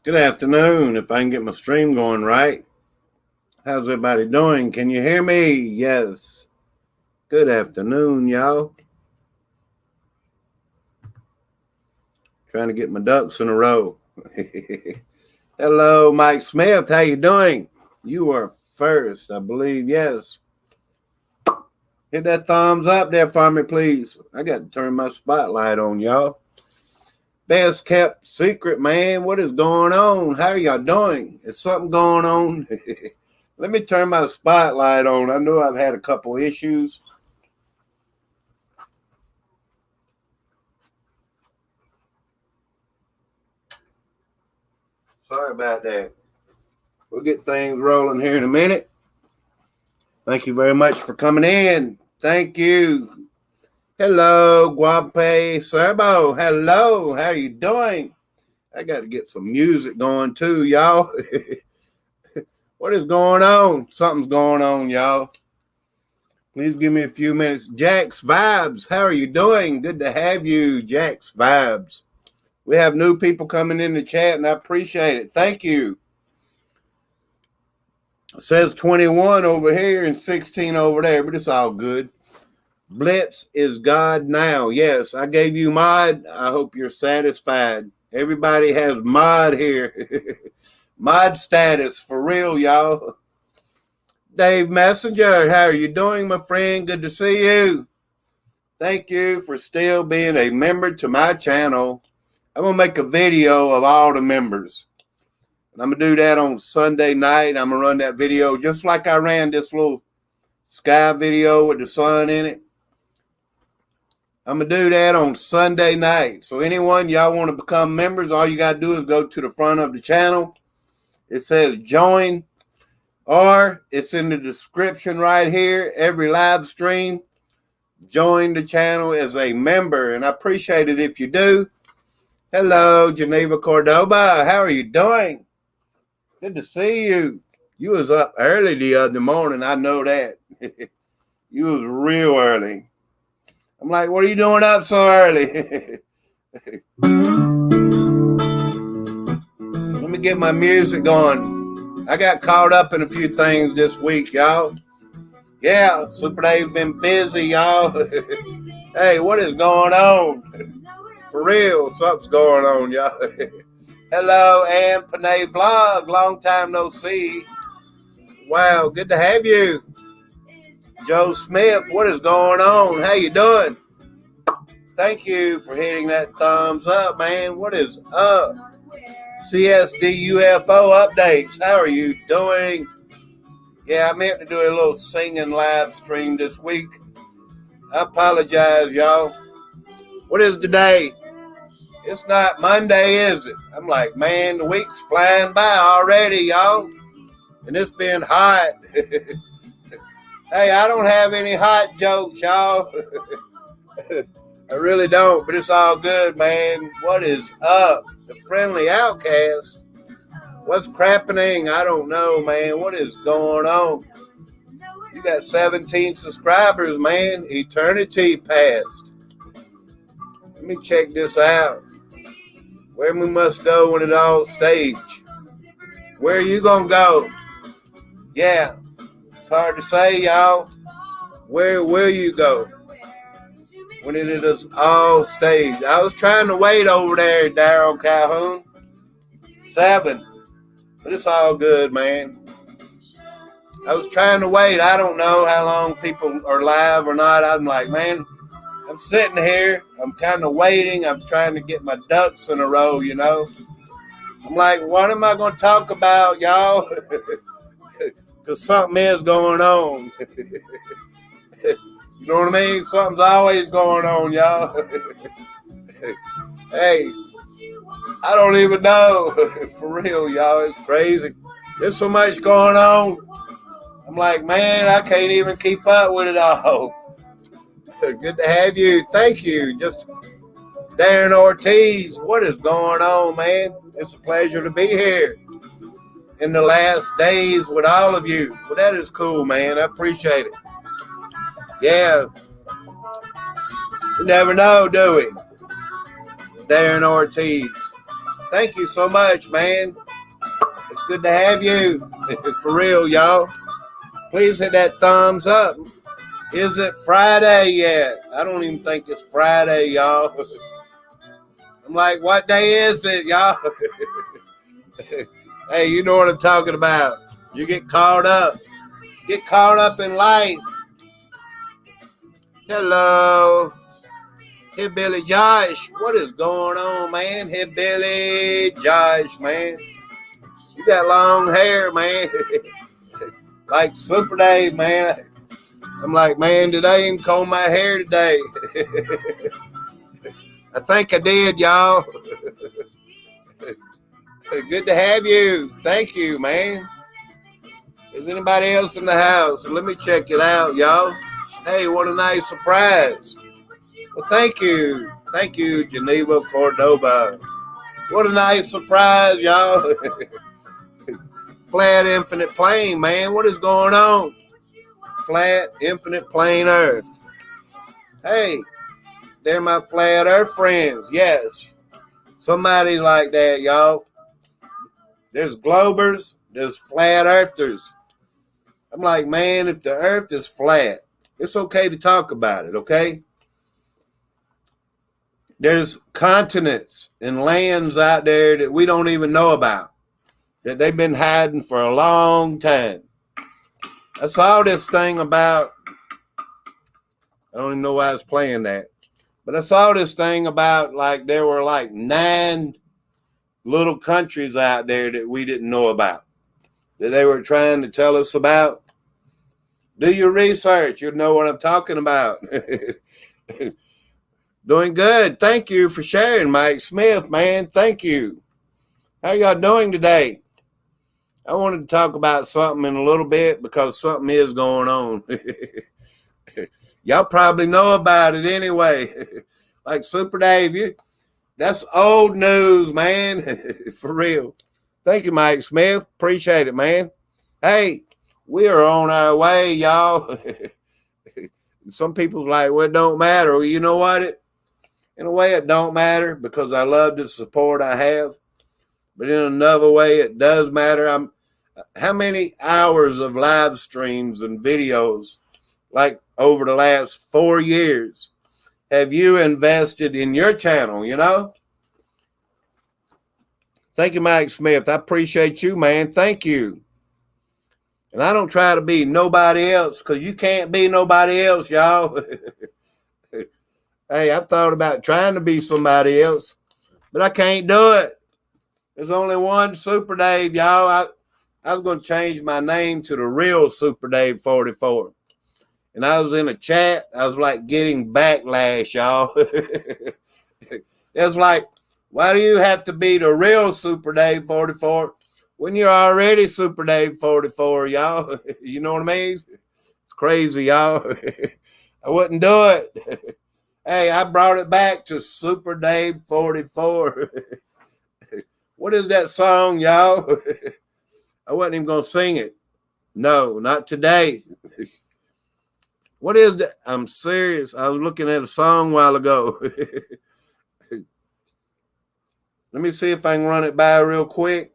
Good afternoon, if I can get my stream going right. How's everybody doing? Can you hear me? Yes. Good afternoon, y'all. Trying to get my ducks in a row. Hello, Mike Smith. How you doing? You are first, I believe. Yes. Hit that thumbs up there for me, please. I got to turn my spotlight on, y'all. Best kept secret, man. What is going on? How are y'all doing? Is something going on? Let me turn my spotlight on. I know I've had a couple issues. Sorry about that. We'll get things rolling here in a minute. Thank you very much for coming in. Thank you. Hello, Guape Serbo. Hello. How are you doing? I got to get some music going too, y'all. What is going on? Something's going on, y'all. Please give me a few minutes. Jack's Vibes. How are you doing? Good to have you, Jack's Vibes. We have new people coming in the chat, and I appreciate it. Thank you. It says 21 over here and 16 over there, but it's all good. Blitz is God now. Yes, I gave you mod. I hope you're satisfied. Everybody has mod here. Mod status for real, y'all. Dave Messenger, how are you doing, my friend? Good to see you. Thank you for still being a member to my channel. I'm going to make a video of all the members. And I'm going to do that on Sunday night. I'm going to run that video just like I ran this little sky video with the sun in it. I'm going to do that on Sunday night. So anyone, y'all want to become members, all you got to do is go to the front of the channel. It says join, or it's in the description right here. Every live stream, join the channel as a member. And I appreciate it if you do. Hello, Geneva Cordoba. How are you doing? Good to see you. You was up early the other morning. I know that. You was real early. I'm like, what are you doing up so early? Let me get my music going. I got caught up in a few things this week, y'all. Yeah, Super Dave's been busy, y'all. Hey, what is going on? For real, something's going on, y'all. Hello, Ann Panay Vlog. Long time no see. Wow, good to have you. Joe Smith, what is going on? How you doing? Thank you for hitting that thumbs up, man. What is up? CSD UFO updates. How are you doing? Yeah, I meant to do a little singing live stream this week. I apologize, y'all. What is today? It's not Monday, is it? I'm like, man, the week's flying by already, y'all. And it's been hot. Hey, I don't have any hot jokes, y'all. I really don't, but it's all good, man. What is up? The Friendly Outcast. What's crappening? I don't know, man. What is going on? You got 17 subscribers, man. Eternity past. Let me check this out. Where we must go when it all stage. Where are you going to go? Yeah, it's hard to say, y'all. Where will you go when it is all staged? I was trying to wait over there, Daryl Calhoun. 7. But it's all good, man. I was trying to wait. I don't know how long people are live or not. I'm like, man, I'm sitting here. I'm kind of waiting. I'm trying to get my ducks in a row, you know. I'm like, what am I going to talk about, y'all? Because something is going on. You know what I mean? Something's always going on, y'all. Hey, I don't even know. For real, y'all. It's crazy. There's so much going on. I'm like, man, I can't even keep up with it all. Good to have you. Thank you. Just Darren Ortiz. What is going on, man? It's a pleasure to be here in the last days with all of you. Well, that is cool, man. I appreciate it. Yeah. You never know, do we? Darren Ortiz. Thank you so much, man. It's good to have you. For real, y'all. Please hit that thumbs up. Is it Friday yet? I don't even think it's Friday, y'all. I'm like, what day is it, y'all? Hey, you know what I'm talking about. You get caught up. Get caught up in life. Hello. Hey, Billy Josh. What is going on, man? Hey, Billy Josh, man. You got long hair, man. Like Super Dave, man. I'm like, man, did I even comb my hair today? I think I did, y'all. Good to have you. Thank you, man. Is anybody else in the house? Let me check it out, y'all. Hey, what a nice surprise. Well, thank you. Thank you, Geneva Cordoba. What a nice surprise, y'all. Flat infinite plane, man. What is going on? Flat infinite plane earth. Hey, they're my flat earth friends. Yes. Somebody like that, y'all. There's globers. There's flat earthers. I'm like, man, if the earth is flat, it's okay to talk about it, okay? There's continents and lands out there that we don't even know about, that they've been hiding for a long time. I saw this thing about, I don't even know why I was playing that, but I saw this thing about like there were like 9 little countries out there that we didn't know about, that they were trying to tell us about. Do your research. You'll know what I'm talking about. Doing good. Thank you for sharing, Mike Smith, man. Thank you. How y'all doing today? I wanted to talk about something in a little bit because something is going on. Y'all probably know about it anyway. Like Super Dave, that's old news, man. For real. Thank you, Mike Smith. Appreciate it, man. Hey, we are on our way, y'all. Some people's like, well, it don't matter. Well, you know what? In a way, it don't matter because I love the support I have. But in another way, it does matter. How many hours of live streams and videos, like over the last 4 years, have you invested in your channel, you know? Thank you, Mike Smith. I appreciate you, man. Thank you. And I don't try to be nobody else because you can't be nobody else, y'all. Hey, I've thought about trying to be somebody else, but I can't do it. There's only one Super Dave, y'all. I was going to change my name to the real Super Dave 44. And I was in a chat. I was like getting backlash, y'all. It's like, why do you have to be the real Super Dave 44 when you're already Super Dave 44, y'all? You know what I mean? It's crazy, y'all. I wouldn't do it. Hey, I brought it back to Super Dave 44. What is that song, y'all? I wasn't even going to sing it. No, not today. What is that? I'm serious. I was looking at a song a while ago. Let me see if I can run it by real quick.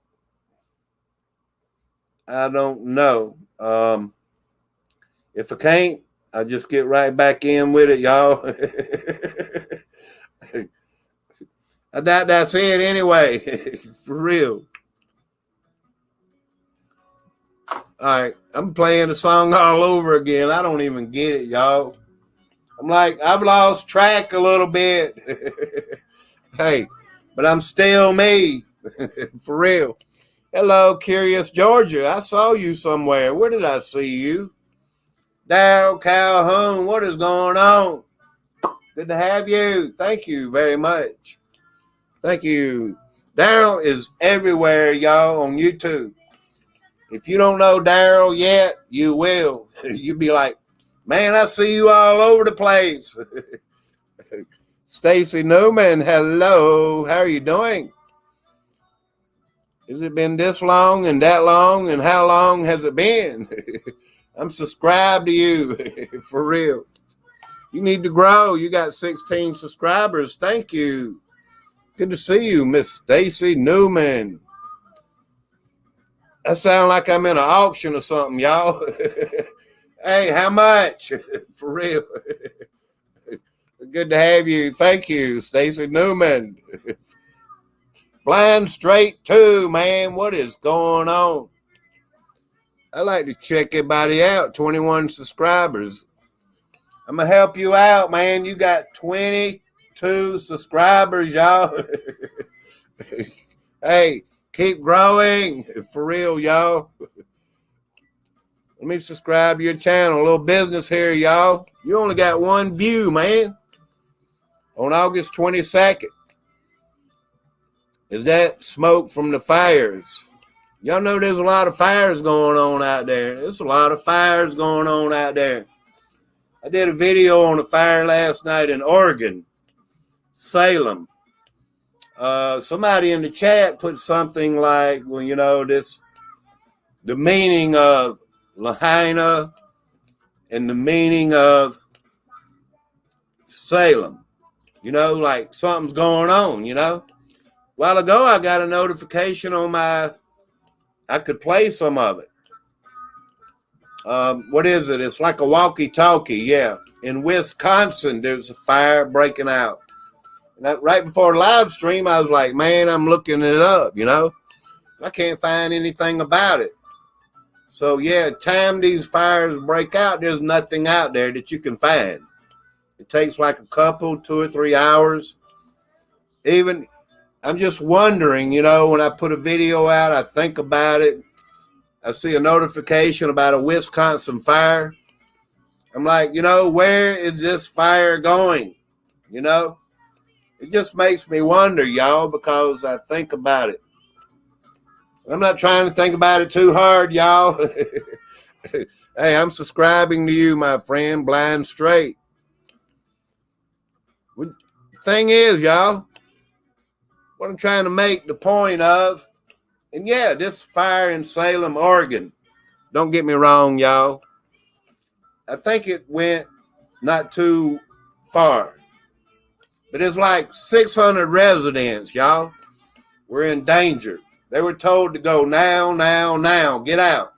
I don't know. If I can't, I'll just get right back in with it, y'all. I doubt that's it anyway. For real. All right, I'm playing the song all over again. I don't even get it, y'all. I'm like, I've lost track a little bit. Hey, but I'm still me. For real. Hello, Curious Georgia. I saw you somewhere. Where did I see you? Daryl Calhoun, what is going on? Good to have you. Thank you very much. Thank you. Daryl is everywhere, y'all, on YouTube. If you don't know Daryl yet, you will. You'll be like, man, I see you all over the place. Stacy Newman, hello. How are you doing? Has it been this long and that long? And how long has it been? I'm subscribed to you. For real. You need to grow. You got 16 subscribers. Thank you. Good to see you, Miss Stacy Newman. That sounds like I'm in an auction or something, y'all. Hey, how much? For real. Good to have you. Thank you, Stacy Newman. Blind Straight 2, man. What is going on? I like to check everybody out. 21 subscribers. I'm going to help you out, man. You got 22 subscribers, y'all. Hey, keep growing. For real, y'all. Let me subscribe to your channel. A little business here, y'all. You only got one view, man. On August 22nd. Is that smoke from the fires? Y'all know there's a lot of fires going on out there. There's a lot of fires going on out there. I did a video on a fire last night in Oregon, Salem. Somebody in the chat put something like, well, you know, the meaning of Lahaina and the meaning of Salem. You know, like something's going on, you know. A while ago, I got a notification on I could play some of it. What is it? It's like a walkie-talkie, yeah. In Wisconsin, there's a fire breaking out. And right before the live stream, I was like, man, I'm looking it up, you know. I can't find anything about it. So, yeah, time these fires break out, there's nothing out there that you can find. It takes like a couple, 2 or 3 hours. Even, I'm just wondering, you know, when I put a video out, I think about it. I see a notification about a Wisconsin fire. I'm like, you know, where is this fire going? You know, it just makes me wonder, y'all, because I think about it. I'm not trying to think about it too hard, y'all. Hey, I'm subscribing to you, my friend, Blind Straight. The thing is, y'all, what I'm trying to make the point of, and yeah, this fire in Salem, Oregon, don't get me wrong, y'all. I think it went not too far. But it's like 600 residents, y'all, were in danger. They were told to go now, get out.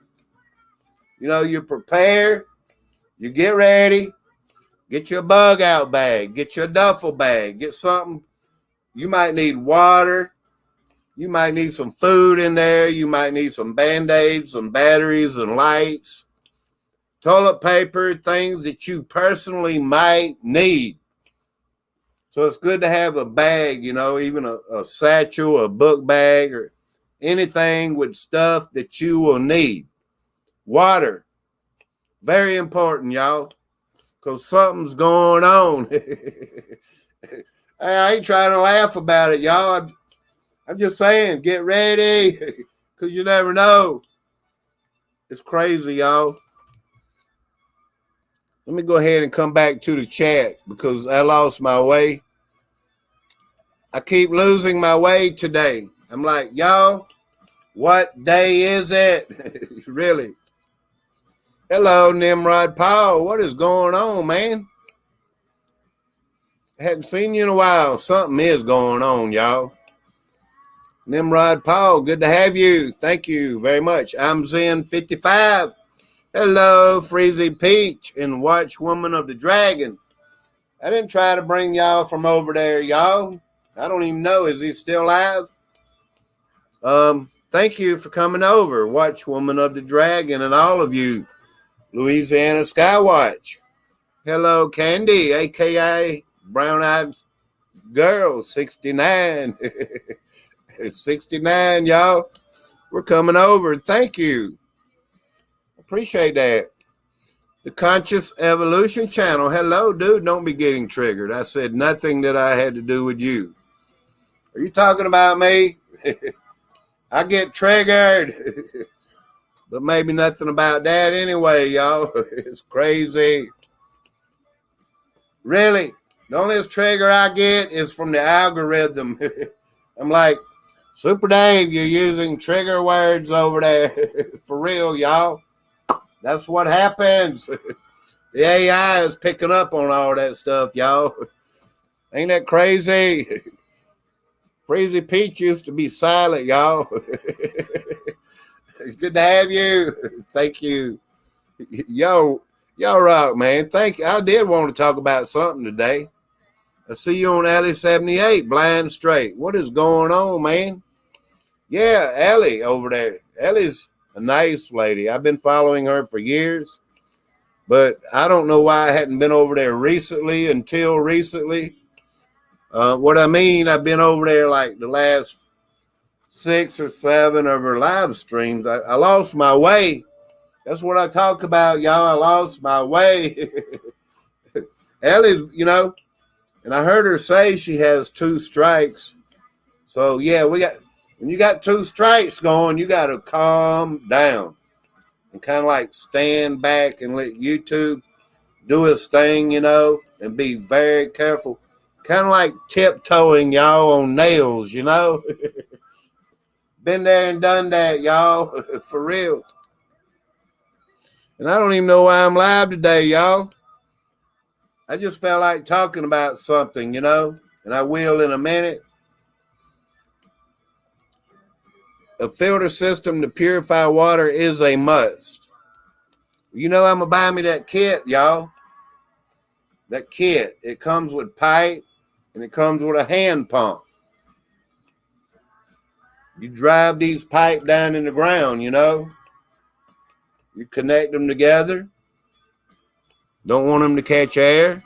You know, you prepare, you get ready, get your bug out bag, get your duffel bag, get something. You might need water. You might need some food in there. You might need some Band-Aids, some batteries and lights, toilet paper, things that you personally might need. So it's good to have a bag, you know, even a satchel, a book bag, or anything with stuff that you will need. Water, very important, y'all, because something's going on. I ain't trying to laugh about it, y'all. I'm just saying, get ready, because you never know. It's crazy, y'all. Let me go ahead and come back to the chat because I lost my way. I keep losing my way today. I'm like, y'all, what day is it? Really? Hello, Nimrod Paul. What is going on, man? I hadn't seen you in a while. Something is going on, y'all. Nimrod Paul, good to have you. Thank you very much. I'm Zen55. Hello, Freezy Peach and Watchwoman of the Dragon. I didn't try to bring y'all from over there, y'all. I don't even know. Is he still alive? Thank you for coming over, Watchwoman of the Dragon, and all of you, Louisiana Skywatch. Hello, Candy, a.k.a. Brown-Eyed Girl, 69. 69, y'all. We're coming over. Thank you. Appreciate that. The Conscious Evolution Channel. Hello, dude. Don't be getting triggered. I said nothing that I had to do with you. Are you talking about me? I get triggered. But maybe nothing about that anyway, y'all. It's crazy. Really? The only trigger I get is from the algorithm. I'm like, Super Dave, you're using trigger words over there. For real, y'all. That's what happens. The AI is picking up on all that stuff, y'all. Ain't that crazy? Freezy Peach used to be silent, y'all. Good to have you. Thank you. Yo, y'all rock, man. Thank you. I did want to talk about something today. I see you on Alley 78, Blind Straight. What is going on, man? Yeah, Ellie over there. Ellie's a nice lady. I've been following her for years, but I don't know why I hadn't been over there recently until recently. What I mean, I've been over there like the last 6 or 7 of her live streams. I lost my way. That's what I talk about, y'all. I lost my way. Ellie, you know, and I heard her say she has 2 strikes. So, yeah, when you got 2 strikes going, you got to calm down and kind of like stand back and let YouTube do its thing, you know, and be very careful. Kind of like tiptoeing, y'all, on nails, you know. Been there and done that, y'all, for real. And I don't even know why I'm live today, y'all. I just felt like talking about something, you know, and I will in a minute. A filter system to purify water is a must. You know, I'm going to buy me that kit, y'all. That kit. It comes with pipe and it comes with a hand pump. You drive these pipe down in the ground, you know. You connect them together. Don't want them to catch air.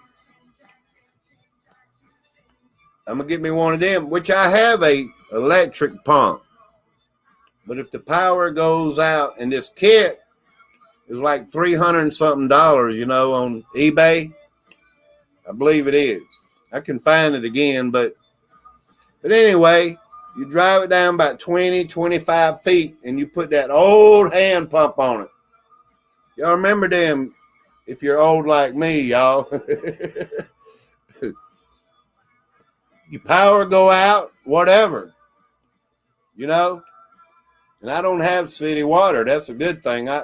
I'm going to get me one of them, which I have a electric pump. But if the power goes out, and this kit is like $300 and something, you know, on eBay. I believe it is. I can find it again, but anyway, you drive it down about 20, 25 feet, and you put that old hand pump on it. Y'all remember them if you're old like me, y'all. Your power go out, whatever, you know. And I don't have city water. That's a good thing. I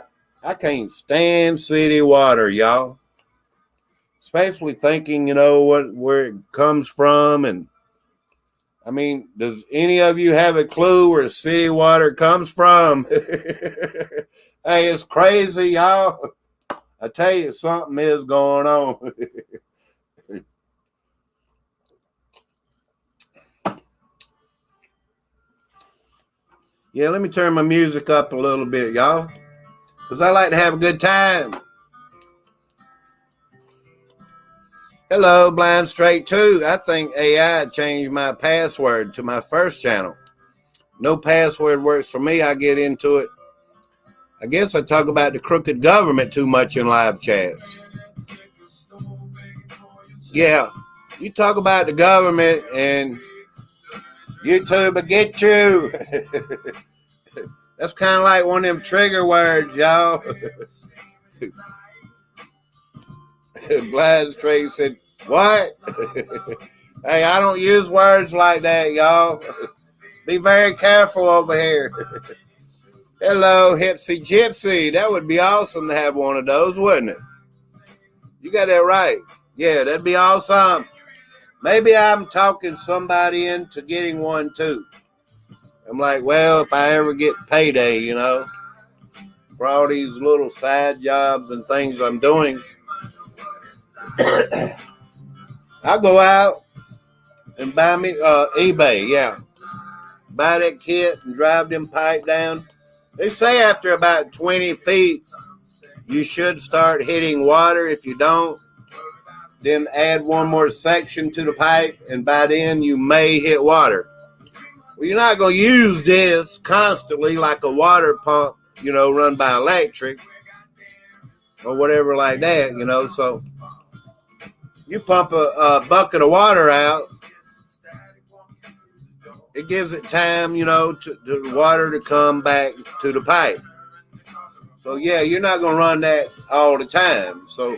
can't stand city water, y'all. Especially thinking, you know, where it comes from. And I mean, does any of you have a clue where city water comes from? Hey, it's crazy, y'all. I tell you, something is going on. Yeah, let me turn my music up a little bit, y'all, because I like to have a good time. Hello, Blind Straight 2. I think AI changed my password to my first channel. No password works for me. I get into it. I guess I talk about the crooked government too much in live chats. Yeah, you talk about the government and YouTube will get you. That's kind of like one of them trigger words, y'all. Blind Straight said, what? Hey, I don't use words like that, y'all. Be very careful over here. Hello, Hipsy Gypsy. That would be awesome to have one of those, wouldn't it? You got that right. Yeah, that'd be awesome. Maybe I'm talking somebody into getting one too. I'm like, well, if I ever get payday, you know, for all these little side jobs and things I'm doing, I'll go out and buy me eBay, yeah. Buy that kit and drive them pipe down. They say after about 20 feet, you should start hitting water. If you don't, then add one more section to the pipe, and by then you may hit water. Well, you're not going to use this constantly like a water pump, you know, run by electric or whatever like that, you know. So you pump a bucket of water out, it gives it time, you know, to the water to come back to the pipe. So, yeah, you're not going to run that all the time. So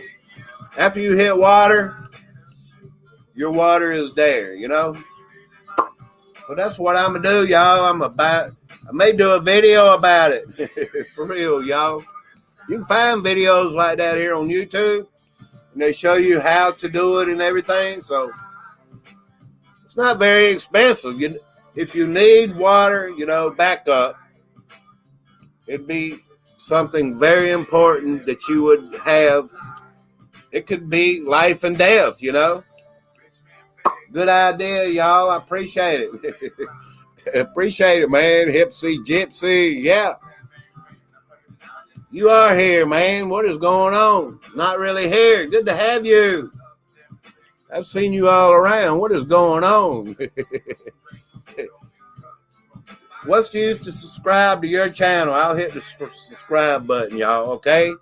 after you hit water, your water is there, you know. So that's what I'm going to do, y'all. I may do a video about it. For real, y'all. You can find videos like that here on YouTube. And they show you how to do it and everything. So it's not very expensive. If you need water, you know, backup, it'd be something very important that you would have. It could be life and death, you know. Good idea, y'all. I appreciate it. Appreciate it, man. Hipsy Gypsy. Yeah. You are here, man. What is going on? Not really here. Good to have you. I've seen you all around. What is going on? What's the use to subscribe to your channel? I'll hit the subscribe button, y'all, okay?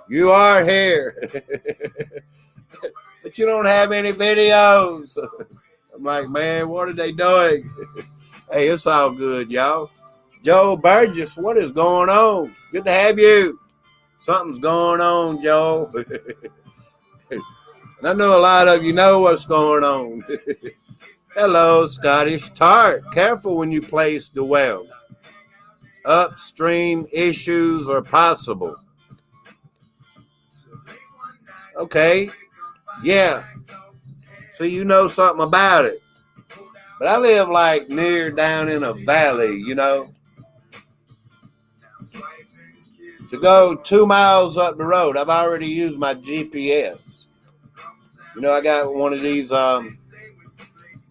You are here. But you don't have any videos. I'm like, man, what are they doing? Hey, it's all good, y'all. Joe Burgess, what is going on? Good to have you. Something's going on, Joe. And I know a lot of you know what's going on. Hello, Scottish Tart. Careful when you place the well. Upstream issues are possible. Okay. Yeah. So you know something about it. But I live like near down in a valley, you know. To go 2 miles up the road, I've already used my GPS. You know, I got one of these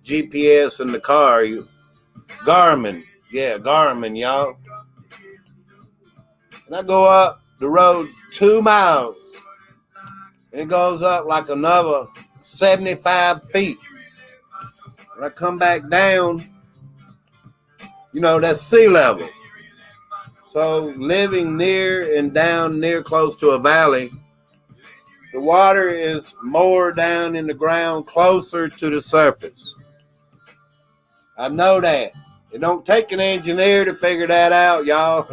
GPS in the car. Garmin. Yeah, Garmin, y'all. And I go up the road 2 miles. And it goes up like another 75 feet. When I come back down, you know, that's sea level. So living near and down near close to a valley, the water is more down in the ground closer to the surface. I know that. It don't take an engineer to figure that out, y'all.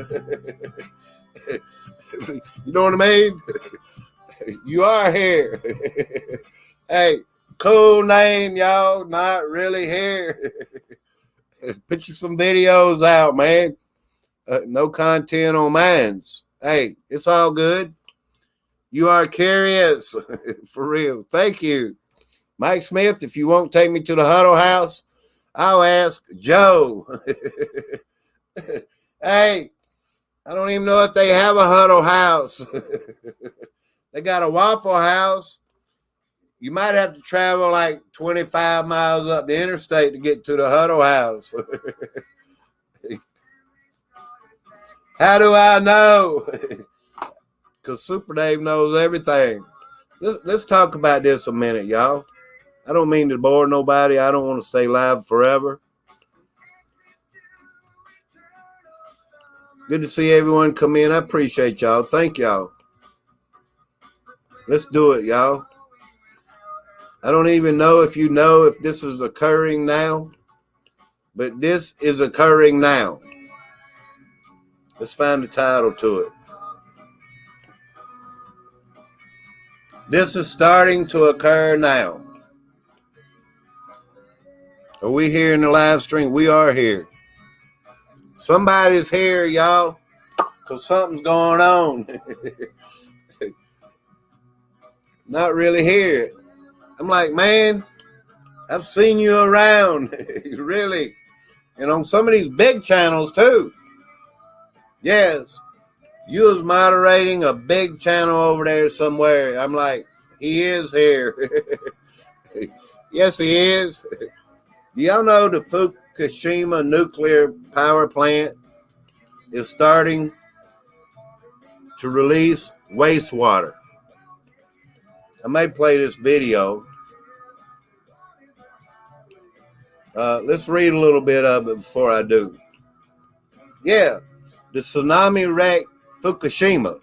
You know what I mean? You are here. Hey, cool name, y'all. Not really here. Put you some videos out, man. No content on mines. Hey, it's all good. You are curious. For real. Thank you. Mike Smith, if you won't take me to the Huddle House, I'll ask Joe. Hey, I don't even know if they have a Huddle House. They got a Waffle House. You might have to travel like 25 miles up the interstate to get to the Huddle House. How do I know? Because Super Dave knows everything. Let's talk about this a minute, y'all. I don't mean to bore nobody. I don't want to stay live forever. Good to see everyone come in. I appreciate y'all. Thank y'all. Let's do it, y'all. I don't even know if this is occurring now, but this is occurring now. Let's find the title to it. This is starting to occur now. Are we here in the live stream? We are here. Somebody's here, y'all, because something's going on. Not really here. I'm like, man, I've seen you around. Really. And on some of these big channels, too. Yes. You was moderating a big channel over there somewhere. I'm like, he is here. Yes, he is. Do y'all know the Fukushima nuclear power plant is starting to release wastewater? I may play this video. Let's read a little bit of it before I do. Yeah, the tsunami wrecked Fukushima.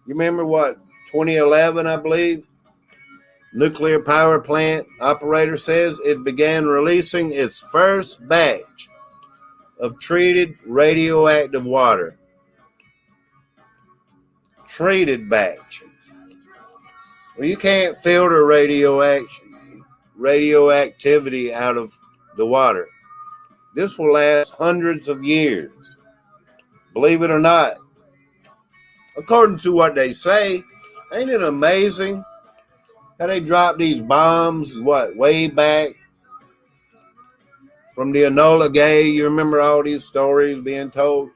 You remember what, 2011, I believe? Nuclear power plant operator says it began releasing its first batch of treated radioactive water. Treated batch. Well, you can't filter radioactivity out of the water. This will last hundreds of years. Believe it or not. According to what they say, ain't it amazing how they dropped these bombs, way back from the Enola Gay? You remember all these stories being told?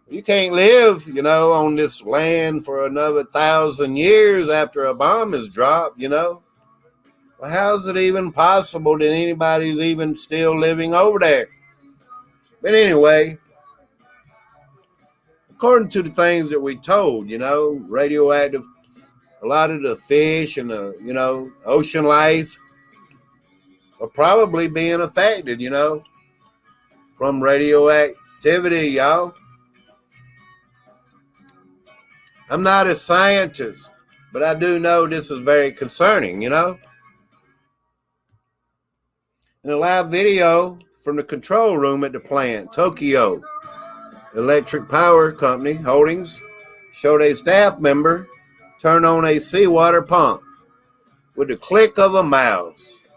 You can't live, on this land for another 1,000 years after a bomb is dropped, Well, how is it even possible that anybody's even still living over there? But anyway, according to the things that we told, radioactive, a lot of the fish and the, ocean life are probably being affected, from radioactivity, y'all. I'm not a scientist, but I do know this is very concerning, In a live video from the control room at the plant, Tokyo Electric Power Company Holdings showed a staff member turn on a seawater pump with the click of a mouse.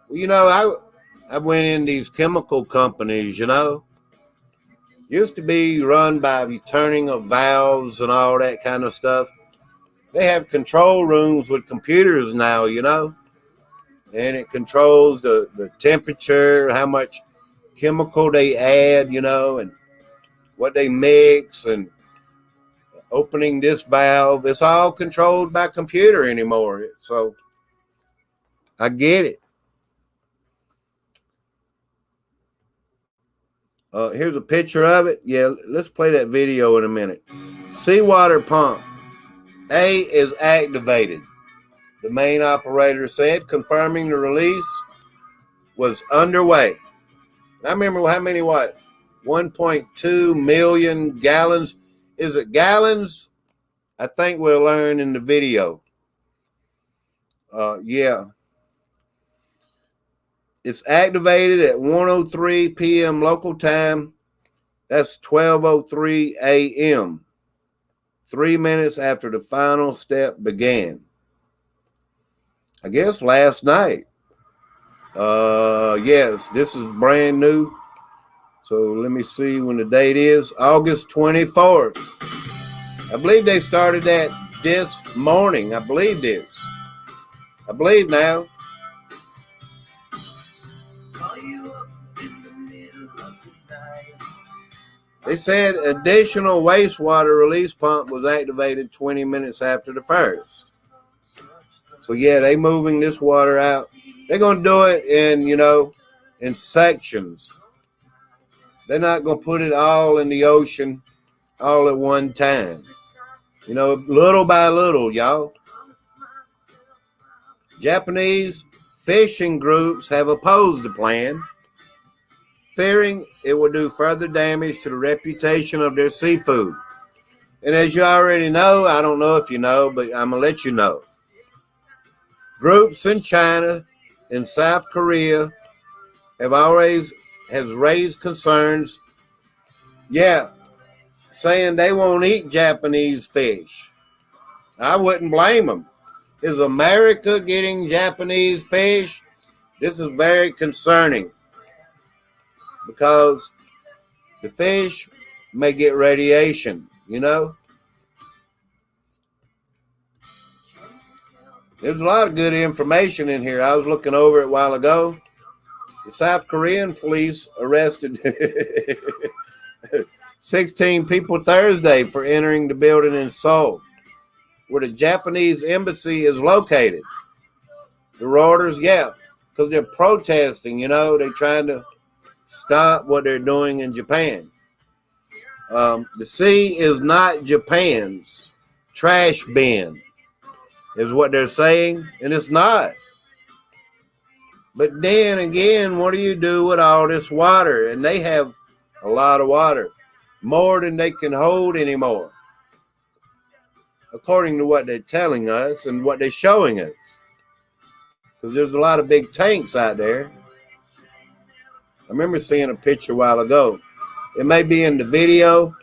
Well, I went in these chemical companies, Used to be run by turning of valves and all that kind of stuff. They have control rooms with computers now, and it controls the temperature, how much chemical they add, and what they mix, and opening this valve. It's all controlled by computer anymore. So I get it. Here's a picture of it. Yeah, let's play that video in a minute. Seawater pump A is activated, the main operator said, confirming the release was underway. I remember how many, 1.2 million gallons. Is it gallons? I think we'll learn in the video. Yeah. It's activated at 1:03 p.m. local time. That's 12:03 a.m. 3 minutes after the final step began. I guess last night. Yes, this is brand new. So let me see when the date is. August 24th. I believe they started that this morning. I believe now. They said additional wastewater release pump was activated 20 minutes after the first. So yeah, they moving this water out. They're going to do it in sections. They're not going to put it all in the ocean all at one time. Little by little, y'all. Japanese fishing groups have opposed the plan. fearing it will do further damage to the reputation of their seafood. And as you already know, I don't know if you know, but I'm going to let you know. Groups in China and South Korea has raised concerns, saying they won't eat Japanese fish. I wouldn't blame them. Is America getting Japanese fish? This is very concerning because the fish may get radiation, There's a lot of good information in here. I was looking over it a while ago. The South Korean police arrested 16 people Thursday for entering the building in Seoul, where the Japanese embassy is located. The Reuters, because they're protesting, they're trying to stop what they're doing in Japan. The sea is not Japan's trash bin, is what they're saying, and it's not. But then again, what do you do with all this water? And they have a lot of water, more than they can hold anymore, according to what they're telling us and what they're showing us. Because there's a lot of big tanks out there. I remember seeing a picture a while ago. It may be in the video.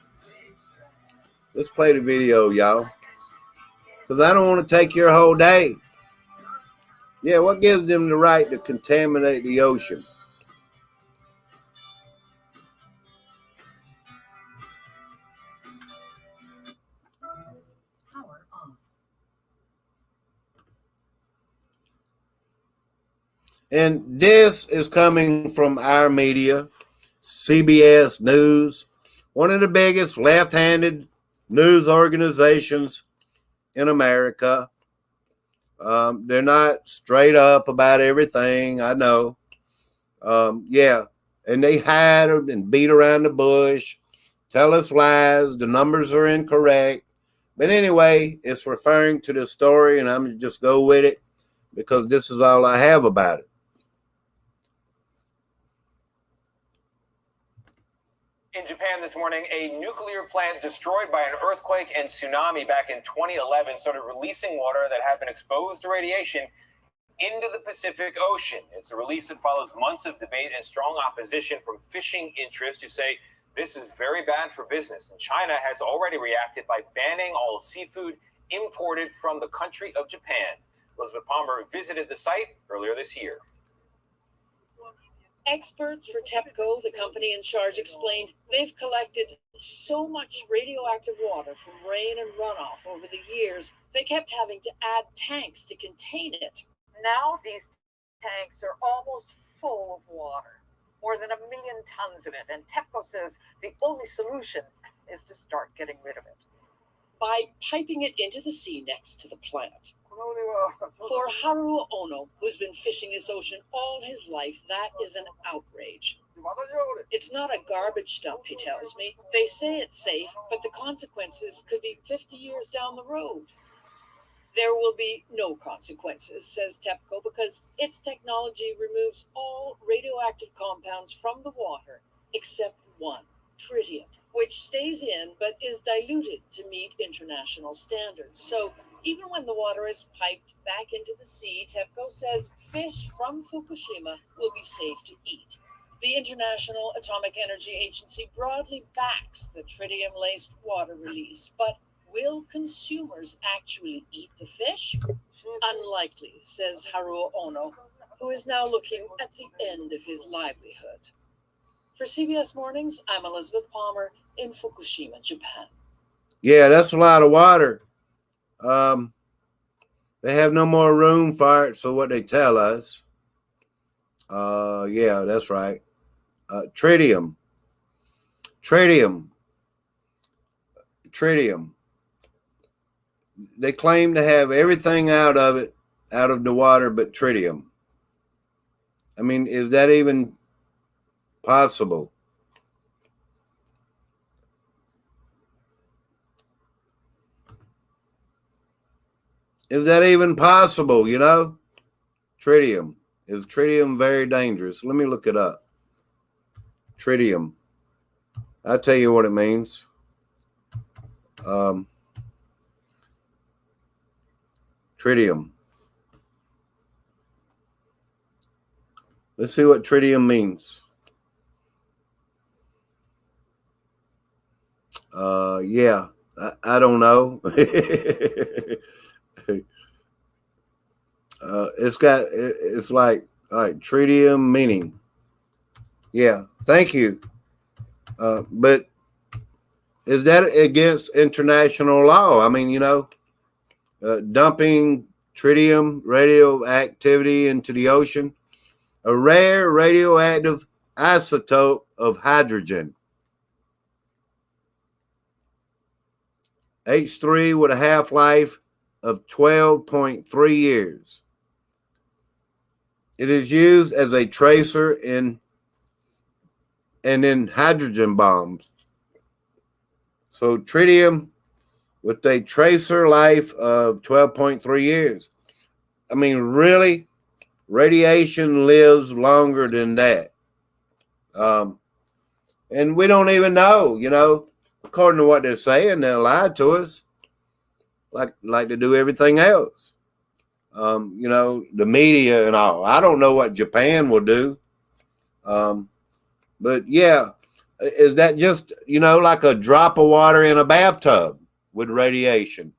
Let's play the video, y'all. Because I don't want to take your whole day. Yeah, what gives them the right to contaminate the ocean? And this is coming from our media, CBS News, one of the biggest left-handed news organizations in America. They're not straight up about everything, I know. And they hide and beat around the bush, tell us lies, the numbers are incorrect. But anyway, it's referring to the story, and I'm going to just go with it because this is all I have about it. In Japan this morning, a nuclear plant destroyed by an earthquake and tsunami back in 2011 started releasing water that had been exposed to radiation into the Pacific Ocean. It's a release that follows months of debate and strong opposition from fishing interests who say this is very bad for business. And China has already reacted by banning all seafood imported from the country of Japan. Elizabeth Palmer visited the site earlier this year. Experts for TEPCO, the company in charge, explained they've collected so much radioactive water from rain and runoff over the years, they kept having to add tanks to contain it. Now these tanks are almost full of water, more than 1 million tons in it, and TEPCO says the only solution is to start getting rid of it. By piping it into the sea next to the plant. For Haru Ono, who's been fishing this ocean all his life, that is an outrage. It's not a garbage dump, he tells me. They say it's safe, but the consequences could be 50 years down the road. There will be no consequences, says TEPCO, because its technology removes all radioactive compounds from the water, except one, tritium, which stays in but is diluted to meet international standards. So even when the water is piped back into the sea, TEPCO says fish from Fukushima will be safe to eat. The International Atomic Energy Agency broadly backs the tritium-laced water release, but will consumers actually eat the fish? Unlikely, says Haruo Ono, who is now looking at the end of his livelihood. For CBS Mornings, I'm Elizabeth Palmer in Fukushima, Japan. Yeah, that's a lot of water. They have no more room for it, so what they tell us. Yeah, that's right. Tritium. They claim to have everything out of the water but tritium. I mean, is that even possible? Is that even possible, Tritium. Is tritium very dangerous? Let me look it up. Tritium. I'll tell you what it means. Tritium. Let's see what tritium means. Yeah, I don't know. It's like, all right, tritium meaning. Yeah, thank you. But is that against international law? I mean, dumping tritium radioactivity into the ocean, a rare radioactive isotope of hydrogen. H3 with a half-life of 12.3 years. It is used as a tracer in hydrogen bombs. So tritium with a tracer life of 12.3 years. I mean, really, radiation lives longer than that. And we don't even know, according to what they're saying, they'll lie to us like they do everything else. The media and all. I don't know what Japan will do. But yeah, is that just, like a drop of water in a bathtub with radiation?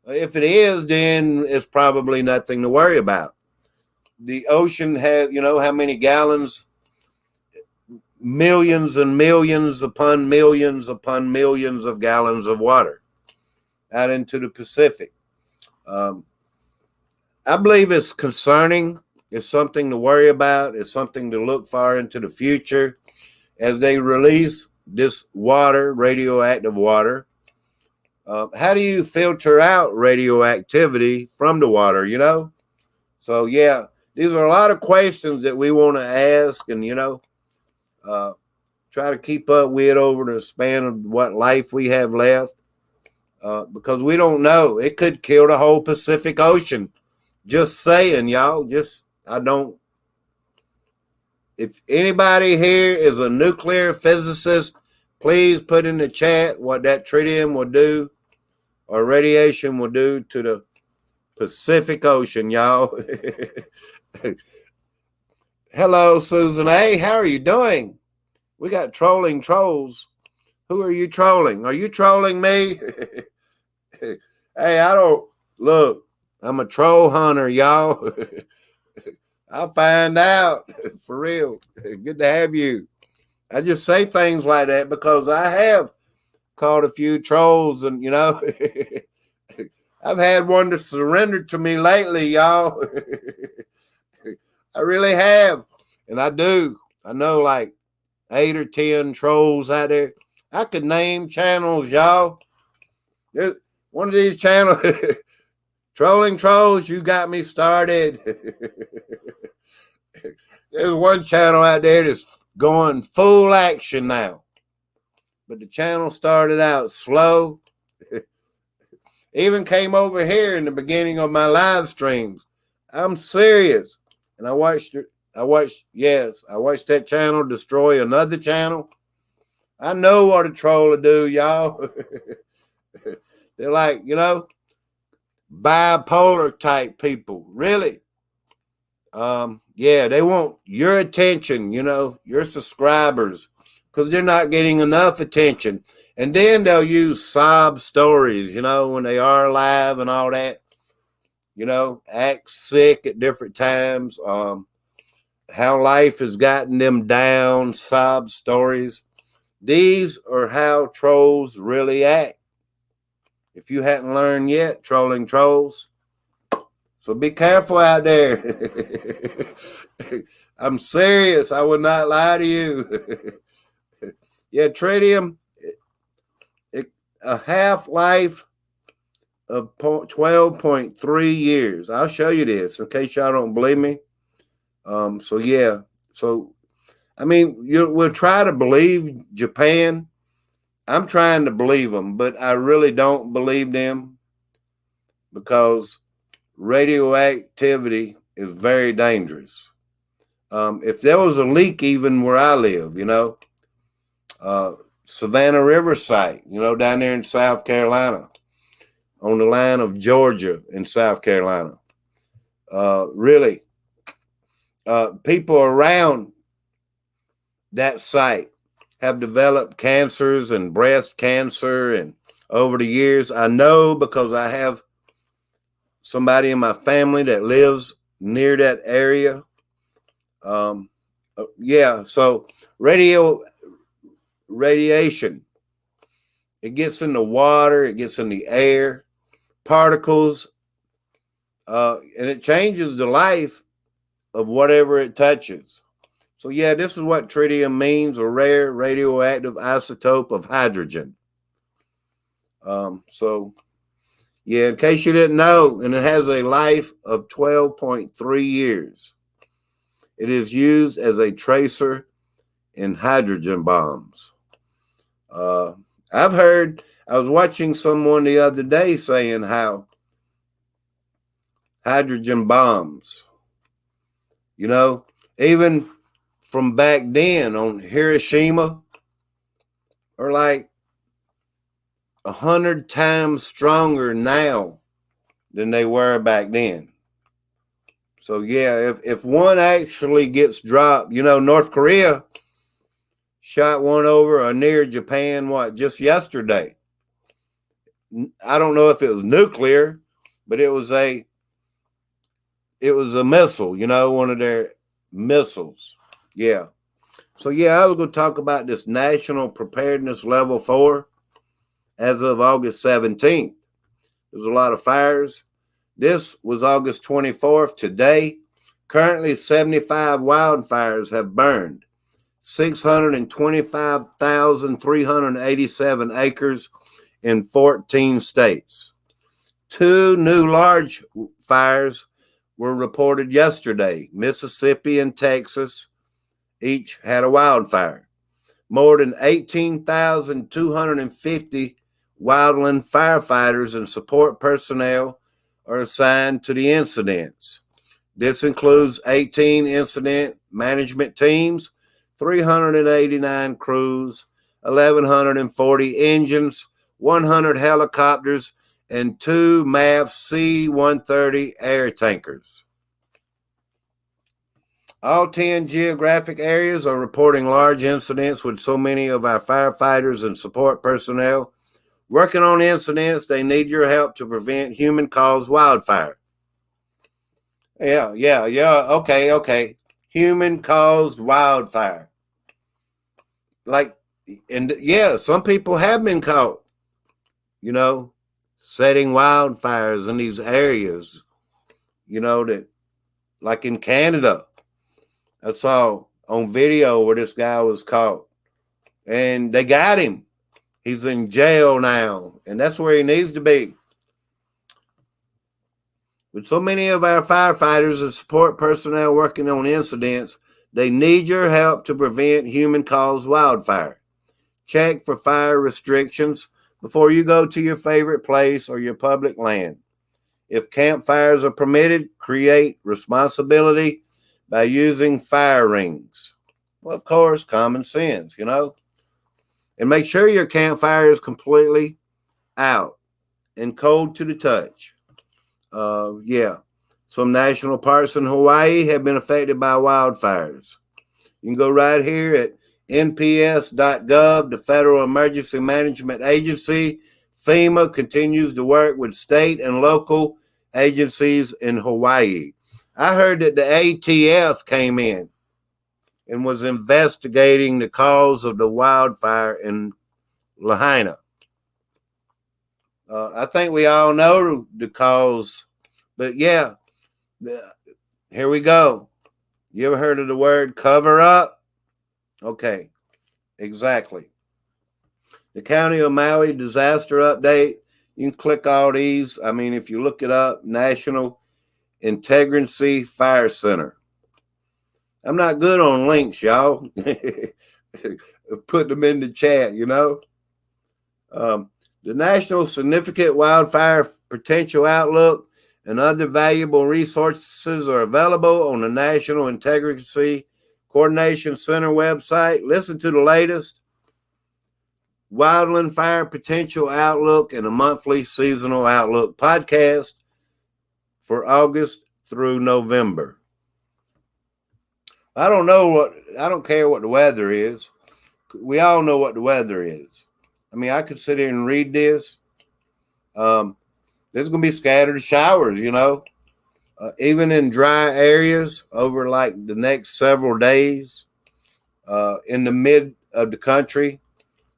If it is, then it's probably nothing to worry about. The ocean has, how many gallons? Millions and millions upon millions of gallons of water out into the Pacific. I believe it's concerning. It's something to worry about. It's something to look far into the future as they release this water, radioactive water. How do you filter out radioactivity from the water, So, yeah, these are a lot of questions that we want to ask and, try to keep up with over the span of what life we have left, because we don't know. It could kill the whole Pacific Ocean. Just saying, y'all. If anybody here is a nuclear physicist, please put in the chat what that tritium will do or radiation will do to the Pacific Ocean, y'all. Hello, Susan A. How are you doing? We got trolling trolls. Who are you trolling? Are you trolling me? Hey, look, I'm a troll hunter, y'all. I'll find out, for real. Good to have you. I just say things like that because I have caught a few trolls and, I've had one to surrender to me lately, y'all. I really have. And I do. I know like 8 or 10 trolls out there. I could name channels, y'all. There's one of these channels, Trolling Trolls, you got me started. There's one channel out there that's going full action now. But the channel started out slow. Even came over here in the beginning of my live streams. I'm serious. And I watched that channel destroy another channel. I know what a troll will do, y'all. They're like, bipolar type people. Really? They want your attention, your subscribers, because they're not getting enough attention. And then they'll use sob stories, when they are live and all that, act sick at different times, how life has gotten them down, sob stories. These are how trolls really act. If you hadn't learned yet, trolling trolls. So be careful out there. I'm serious. I would not lie to you. Yeah, tritium, a half-life of 12.3 years. I'll show you this in case y'all don't believe me. We'll try to believe Japan. I'm trying to believe them, but I really don't believe them because radioactivity is very dangerous. If there was a leak even where I live, Savannah River site, down there in South Carolina, on the line of Georgia and South Carolina. Really, people around that site have developed cancers and breast cancer. And over the years, I know because I have somebody in my family that lives near that area. So radiation, it gets in the water, it gets in the air, particles, and it changes the life of whatever it touches. So this is what tritium means, a rare radioactive isotope of hydrogen. In case you didn't know, and it has a life of 12.3 years. It is used as a tracer in hydrogen bombs. I was watching someone the other day saying how hydrogen bombs, even from back then on Hiroshima, are like 100 times stronger now than they were back then. So if one actually gets dropped, North Korea shot one over or near Japan, just yesterday. I don't know if it was nuclear, but it was a missile, one of their missiles. Yeah. So I was going to talk about this National Preparedness Level 4 as of August 17th. There's a lot of fires. This was August 24th today. Currently, 75 wildfires have burned 625,387 acres in 14 states. 2 new large fires were reported yesterday. Mississippi and Texas each had a wildfire. More than 18,250 wildland firefighters and support personnel are assigned to the incidents. This includes 18 incident management teams, 389 crews, 1,140 engines, 100 helicopters, and 2 MAF C-130 air tankers. All 10 geographic areas are reporting large incidents with so many of our firefighters and support personnel working on incidents. They need your help to prevent human-caused wildfire. Okay. Human-caused wildfire. Some people have been caught, setting wildfires in these areas, that, like in Canada, I saw on video where this guy was caught and they got him. He's in jail now, and that's where he needs to be. With so many of our firefighters and support personnel working on incidents, they need your help to prevent human-caused wildfire. Check for fire restrictions before you go to your favorite place or your public land. If campfires are permitted, create responsibility by using fire rings. Well, of course, common sense, And make sure your campfire is completely out and cold to the touch. Some national parks in Hawaii have been affected by wildfires. You can go right here at nps.gov, the Federal Emergency Management Agency. FEMA continues to work with state and local agencies in Hawaii. I heard that the ATF came in and was investigating the cause of the wildfire in Lahaina. I think we all know the cause, but here we go. You ever heard of the word cover up? Okay, exactly. The County of Maui disaster update. You can click all these. I mean, if you look it up, National Integrity Fire Center. I'm not good on links, y'all. Put them in the chat, The National Significant Wildfire Potential Outlook and other valuable resources are available on the National Integrity Coordination Center website. Listen to the latest Wildland Fire Potential Outlook and a monthly seasonal outlook podcast for August through November. I don't care what the weather is. We all know what the weather is. I mean, I could sit here and read this. There's going to be scattered showers, even in dry areas over like the next several days in the mid of the country.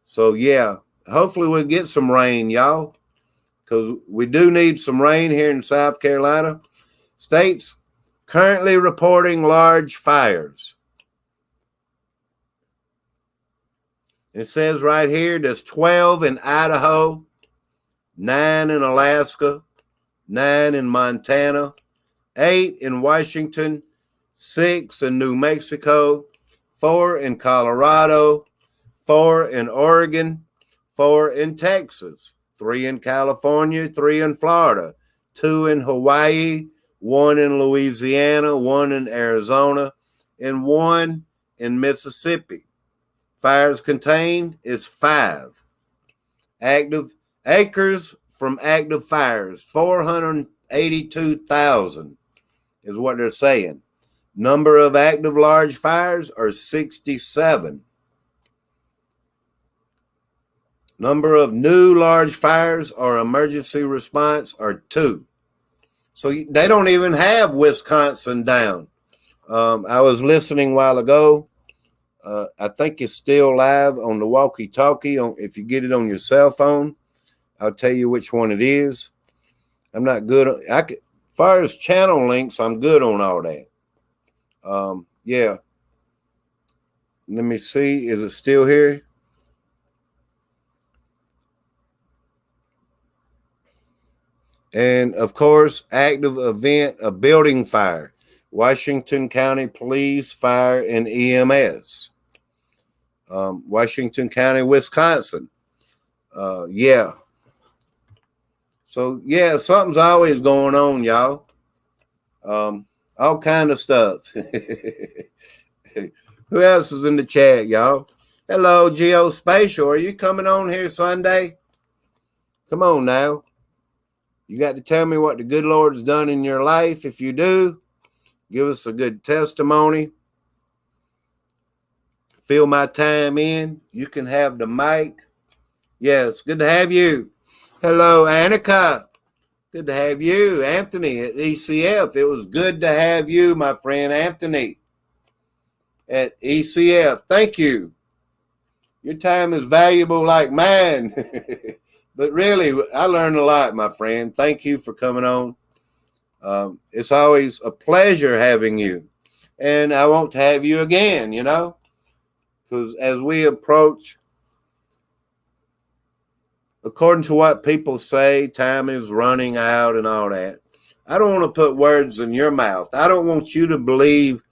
So, yeah, hopefully we'll get some rain, y'all, because we do need some rain here in South Carolina. States currently reporting large fires. It says right here there's 12 in Idaho, 9 in Alaska, 9 in Montana, 8 in Washington, 6 in New Mexico, 4 in Colorado, 4 in Oregon, 4 in Texas, 3 in California, 3 in Florida, 2 in Hawaii, 1 in Louisiana, 1 in Arizona, and 1 in Mississippi. Fires contained is 5. Active acres from active fires, 482,000 is what they're saying. Number of active large fires are 67. Number of new large fires or emergency response are 2. So they don't even have Wisconsin down. I was listening a while ago. I think it's still live on the walkie-talkie. If you get it on your cell phone, I'll tell you which one it is. I'm not good. As far as channel links, I'm good on all that. Yeah. Let me see. Is it still here? And, of course, active event, a building fire. Washington County Police, Fire, and EMS. Washington County, Wisconsin. Yeah. So, yeah, something's always going on, y'all. All kind of stuff. Who else is in the chat, y'all? Hello, Geospatial. Are you coming on here Sunday? Come on now. You got to tell me what the good Lord's done in your life. If you do, give us a good testimony. Fill my time in. You can have the mic. Yes, good to have you. Hello, Annika. Good to have you. Anthony at ECF. It was good to have you, my friend Anthony, at ECF. Thank you. Your time is valuable like mine. But really, I learned a lot, my friend. Thank you for coming on. It's always a pleasure having you. And I want to have you again, because as we approach, according to what people say, time is running out and all that. I don't want to put words in your mouth. I don't want you to believe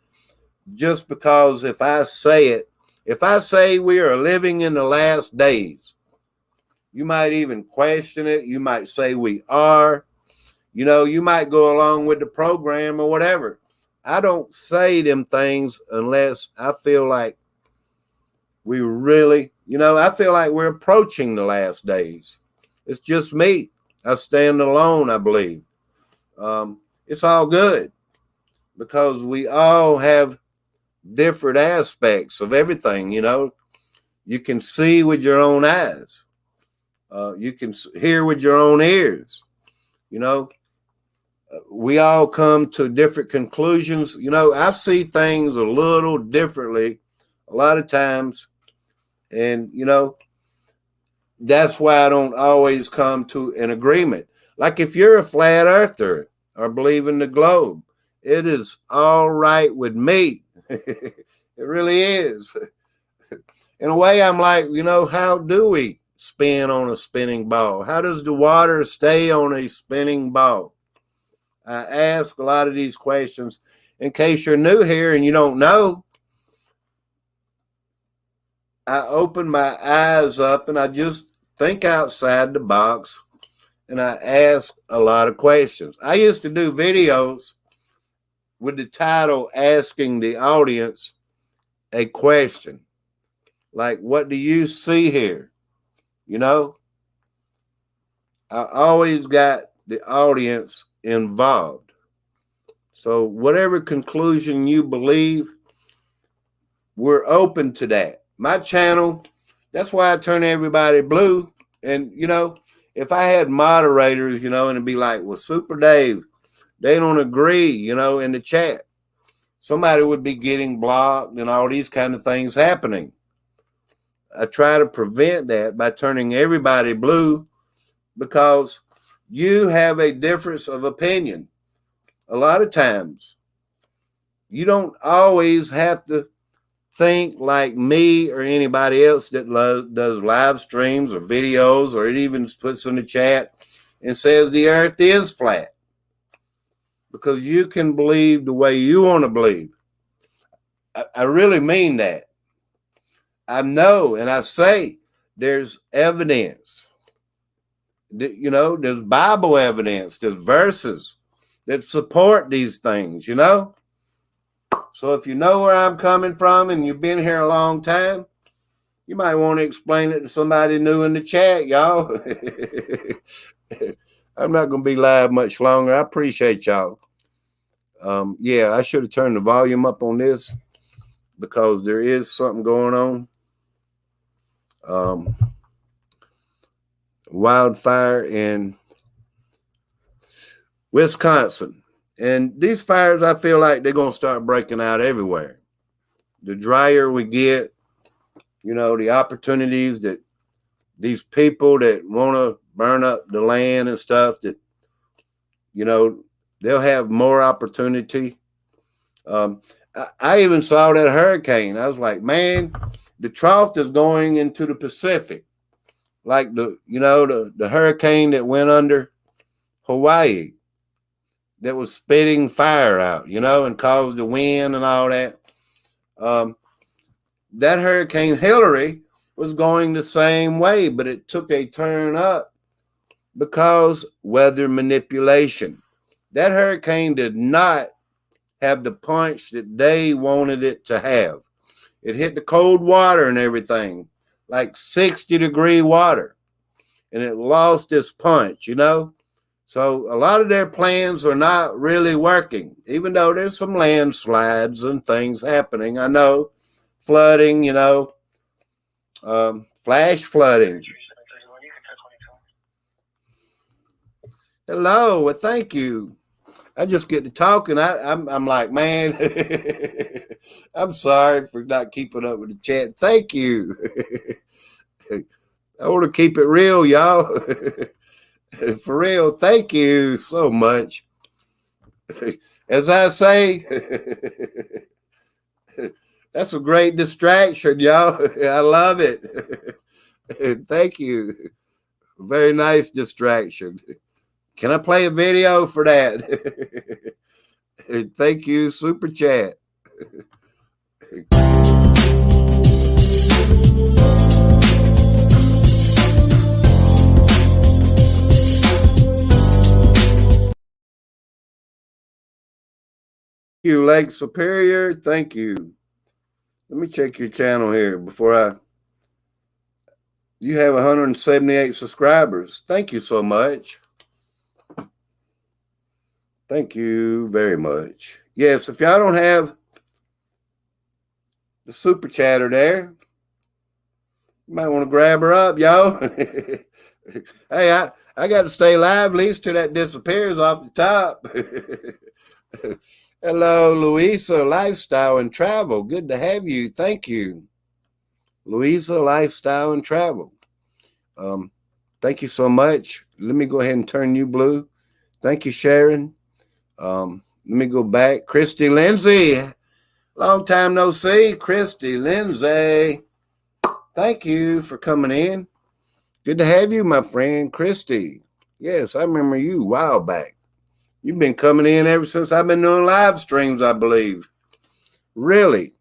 just because if I say it, if I say we are living in the last days, you might even question it. You might say we are. You might go along with the program or whatever. I don't say them things unless I feel like we really, I feel like we're approaching the last days. It's just me. I stand alone, I believe. It's all good because we all have different aspects of everything, You can see with your own eyes. You can hear with your own ears. We all come to different conclusions. I see things a little differently a lot of times. And, that's why I don't always come to an agreement. Like if you're a flat earther or believe in the globe, it is all right with me. It really is. In a way, I'm like, how do we spin on a spinning ball? How does the water stay on a spinning ball? I ask a lot of these questions in case you're new here and you don't know. I open my eyes up and I just think outside the box and I ask a lot of questions. I used to do videos with the title asking the audience a question. Like, what do you see here? You know, I always got the audience involved. So whatever conclusion you believe, we're open to that. My channel, that's why I turn everybody blue. And, you know, if I had moderators, you know, and it'd be like, well, Super Dave, they don't agree, you know, in the chat, somebody would be getting blocked and all these kind of things happening. I try to prevent that by turning everybody blue, because you have a difference of opinion. A lot of times, you don't always have to think like me or anybody else that does live streams or videos, or it even puts in the chat and says the earth is flat, because you can believe the way you want to believe. I really mean that. I know, and I say there's evidence. You know, there's Bible evidence, there's verses that support these things, you know? So if you know where I'm coming from and you've been here a long time, you might want to explain it to somebody new in the chat, y'all. I'm not going to be live much longer. I appreciate y'all. Yeah, I should have turned the volume up on this because there is something going on. Wildfire in Wisconsin. And these fires, I feel like they're going to start breaking out everywhere. The drier we get, you know, the opportunities that these people that want to burn up the land and stuff, that, you know, they'll have more opportunity. I even saw that hurricane. I was like, man, the trough is going into the Pacific. Like the hurricane that went under Hawaii, that was spitting fire out, you know, and caused the wind and all that. That Hurricane Hillary was going the same way, but it took a turn up because weather manipulation. That hurricane did not have the punch that they wanted it to have. It hit the cold water and everything, like 60-degree water, and it lost its punch, you know? So a lot of their plans are not really working, even though there's some landslides and things happening. I know, flooding, you know, flash flooding. Hello, well, thank you. I just get to talking. I'm like, man, I'm sorry for not keeping up with the chat. Thank you. I want to keep it real, y'all. For real, thank you so much. As I say, that's a great distraction, y'all. I love it. Thank you. Very nice distraction. Can I play a video for that? Thank you, Super Chat. You, Lake Superior, thank you. Let me check your channel here before you have 178 subscribers. Thank you so much. Thank you very much. Yes, if y'all don't have the Super Chatter there, you might want to grab her up, y'all. Hey, I got to stay live at least till that disappears off the top. Hello, Louisa, Lifestyle and Travel. Good to have you. Thank you. Louisa, Lifestyle and Travel. Thank you so much. Let me go ahead and turn you blue. Thank you, Sharon. Let me go back. Christy Lindsay. Long time no see. Christy Lindsay. Thank you for coming in. Good to have you, my friend. Christy. Yes, I remember you a while back. You've been coming in ever since I've been doing live streams, I believe. Really?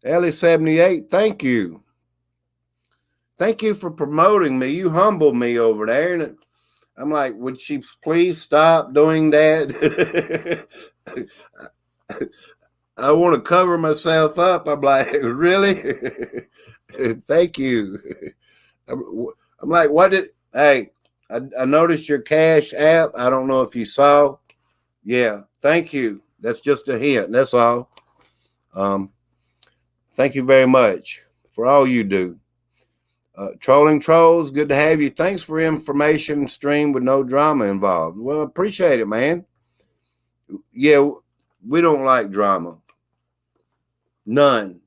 Ellie78, thank you. Thank you for promoting me. You humbled me over there. And I'm like, would she please stop doing that? I want to cover myself up. I'm like, really? Thank you. I'm like, what did, hey, I noticed your Cash App. I don't know if you saw. Yeah, thank you. That's just a hint. That's all. Thank you very much for all you do. Trolling Trolls, good to have you. Thanks for information stream with no drama involved. Well, appreciate it, man. Yeah, we don't like drama. None.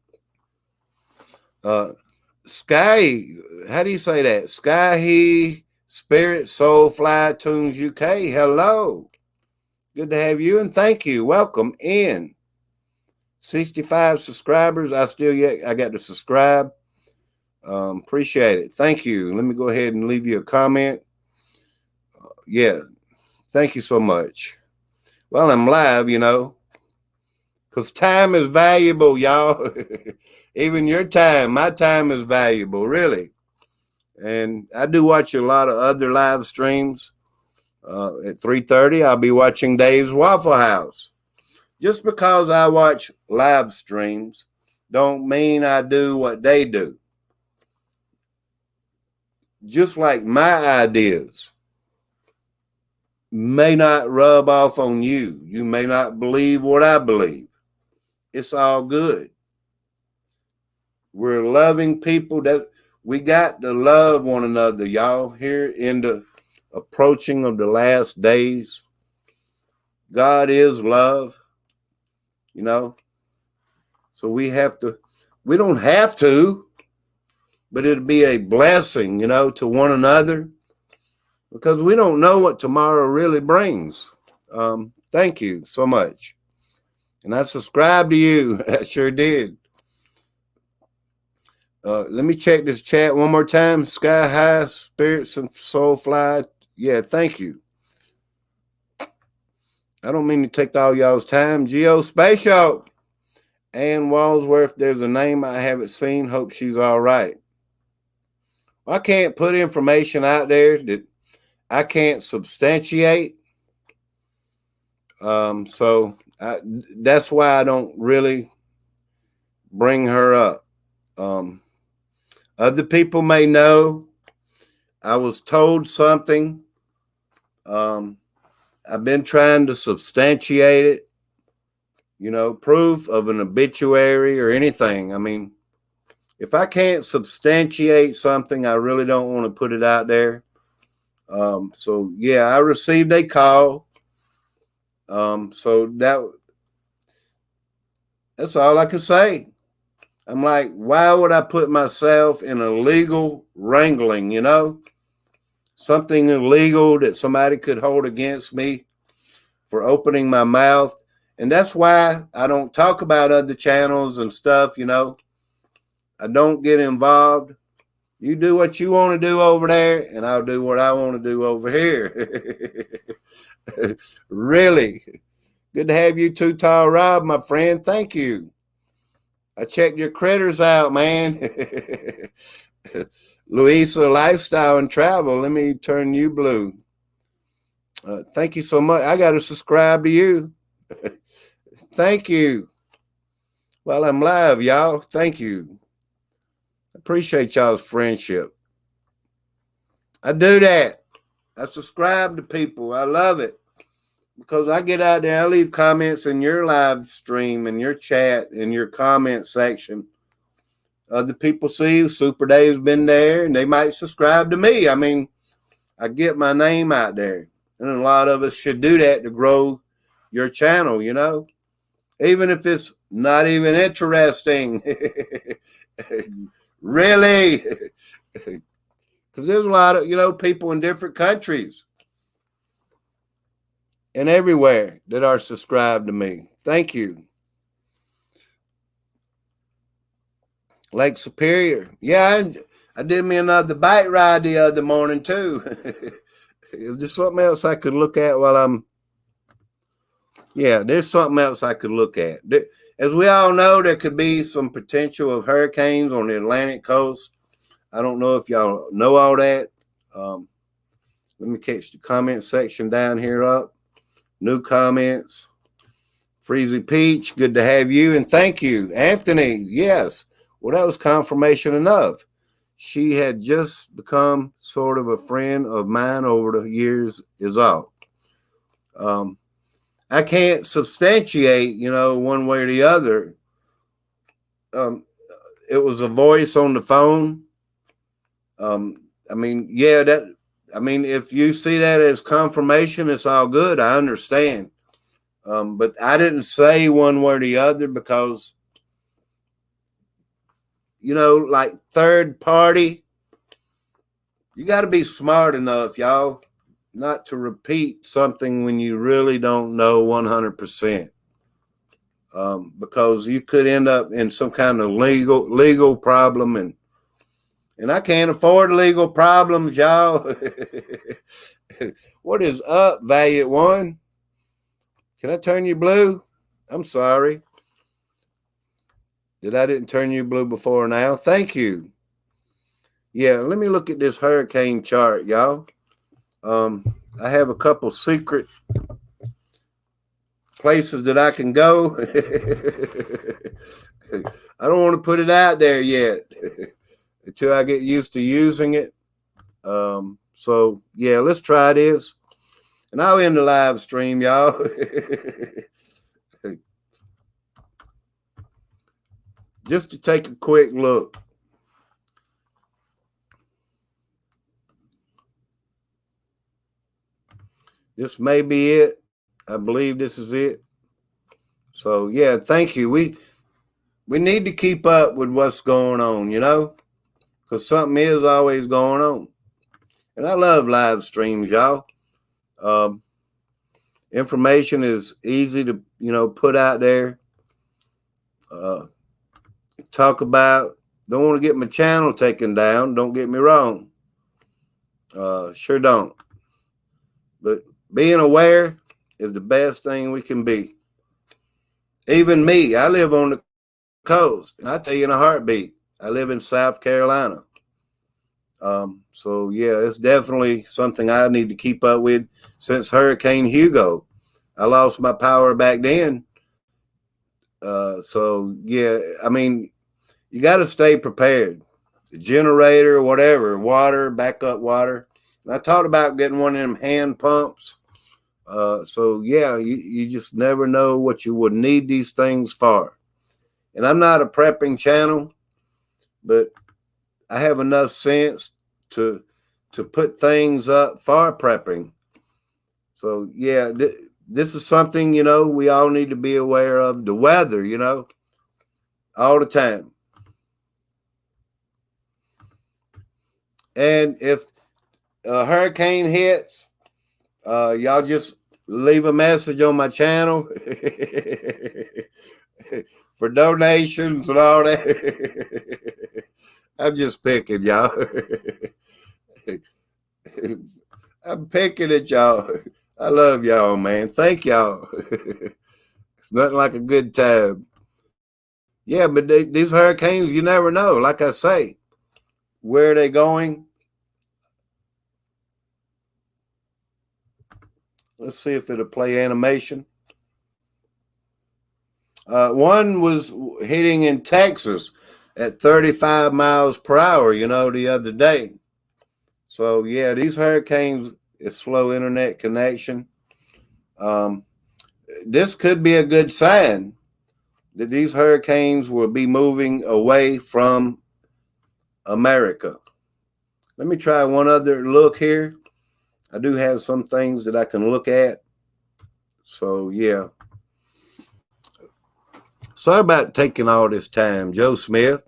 Sky, how do you say that? Sky Spirit Soul Fly Tunes UK. Hello. Good to have you and thank you. Welcome in. 65 subscribers. I got to subscribe. Appreciate it. Thank you. Let me go ahead and leave you a comment. Yeah. Thank you so much. Well, I'm live, because time is valuable, y'all. Even your time, my time is valuable, really. And I do watch a lot of other live streams. At 3:30, I'll be watching Dave's Waffle House. Just because I watch live streams don't mean I do what they do. Just like my ideas may not rub off on you. You may not believe what I believe. It's all good. We're loving people that we got to love one another, y'all, here in the approaching of the last days. God is love, so we don't have to, but it'd be a blessing, to one another, because we don't know what tomorrow really brings. Thank you so much. And I subscribed to you. I sure did. Let me check this chat one more time. Sky High Spirits and Soul Fly. Yeah, thank you. I don't mean to take all y'all's time. Geospatial. Ann Walsworth, there's a name I haven't seen. Hope she's all right. I can't put information out there that I can't substantiate. So that's why I don't really bring her up. Other people may know. I was told something. I've been trying to substantiate it, proof of an obituary or anything. I mean, if I can't substantiate something, I really don't want to put it out there. So yeah, I received a call. So that's all I can say. I'm like, why would I put myself in a legal wrangling, something illegal that somebody could hold against me for opening my mouth? And that's why I don't talk about other channels and stuff, I don't get involved. You do what you want to do over there, and I'll do what I want to do over here. Really. Good to have you too, Tall Rob, my friend. Thank you. I checked your critters out, man. Louisa Lifestyle and Travel. Let me turn you blue. Thank you so much. I got to subscribe to you. Thank you. Well, I'm live, y'all. Thank you. Appreciate y'all's friendship. I do that. I subscribe to people. I love it. Because I get out there, I leave comments in your live stream, in your chat, in your comment section. Other people see Super Dave's been there, and they might subscribe to me. I mean, I get my name out there. And a lot of us should do that to grow your channel, Even if it's not even interesting. Really? Because there's a lot of, people in different countries and everywhere that are subscribed to me. Thank you. Lake Superior. Yeah, I did me another bike ride the other morning too. There's something else I could look at while I'm. Yeah, there's something else I could look at. As we all know, there could be some potential of hurricanes on the Atlantic coast. I don't know if y'all know all that. Let me catch the comment section down here up. New comments. Freezy Peach, good to have you, and thank you. Anthony, yes. Well, that was confirmation enough. She had just become sort of a friend of mine over the years is all. I can't substantiate, one way or the other. It was a voice on the phone. If you see that as confirmation, it's all good. I understand. But I didn't say one way or the other because, like third party, you got to be smart enough, y'all, not to repeat something when you really don't know 100%. Because you could end up in some kind of legal problem, and I can't afford legal problems, y'all. What is up, Valiant One? Can I turn you blue? I'm sorry. I didn't turn you blue before now? Thank you. Yeah, let me look at this hurricane chart, y'all. I have a couple secret places that I can go. I don't want to put it out there yet until I get used to using it. So, yeah, let's try this. And I'll end the live stream, y'all. Just to take a quick look. This may be it. I believe this is it. So, yeah, thank you. We need to keep up with what's going on, because something is always going on. And I love live streams, y'all. Information is easy to, put out there. Talk about. Don't want to get my channel taken down. Don't get me wrong. Sure don't. But being aware is the best thing we can be. Even me, I live on the coast, and I tell you in a heartbeat, I live in South Carolina. So yeah, it's definitely something I need to keep up with since Hurricane Hugo. I lost my power back then. So yeah, you got to stay prepared. The generator, whatever, water, backup water. And I thought about getting one of them hand pumps. So yeah, you just never know what you would need these things for. And I'm not a prepping channel, but I have enough sense to put things up for prepping. So yeah, this is something, we all need to be aware of. The weather, all the time. And if a hurricane hits, y'all just leave a message on my channel for donations and all that. I'm just picking, y'all. I'm picking at y'all. I love y'all, man. Thank y'all. It's nothing like a good time. Yeah, but these hurricanes, you never know. Like I say, where are they going? Let's see if it'll play animation. One was hitting in Texas at 35 miles per hour, the other day. So, yeah, these hurricanes, it's slow internet connection. This could be a good sign that these hurricanes will be moving away from America. Let me try one other look here. I do have some things that I can look at. So, yeah. Sorry about taking all this time. Joe Smith.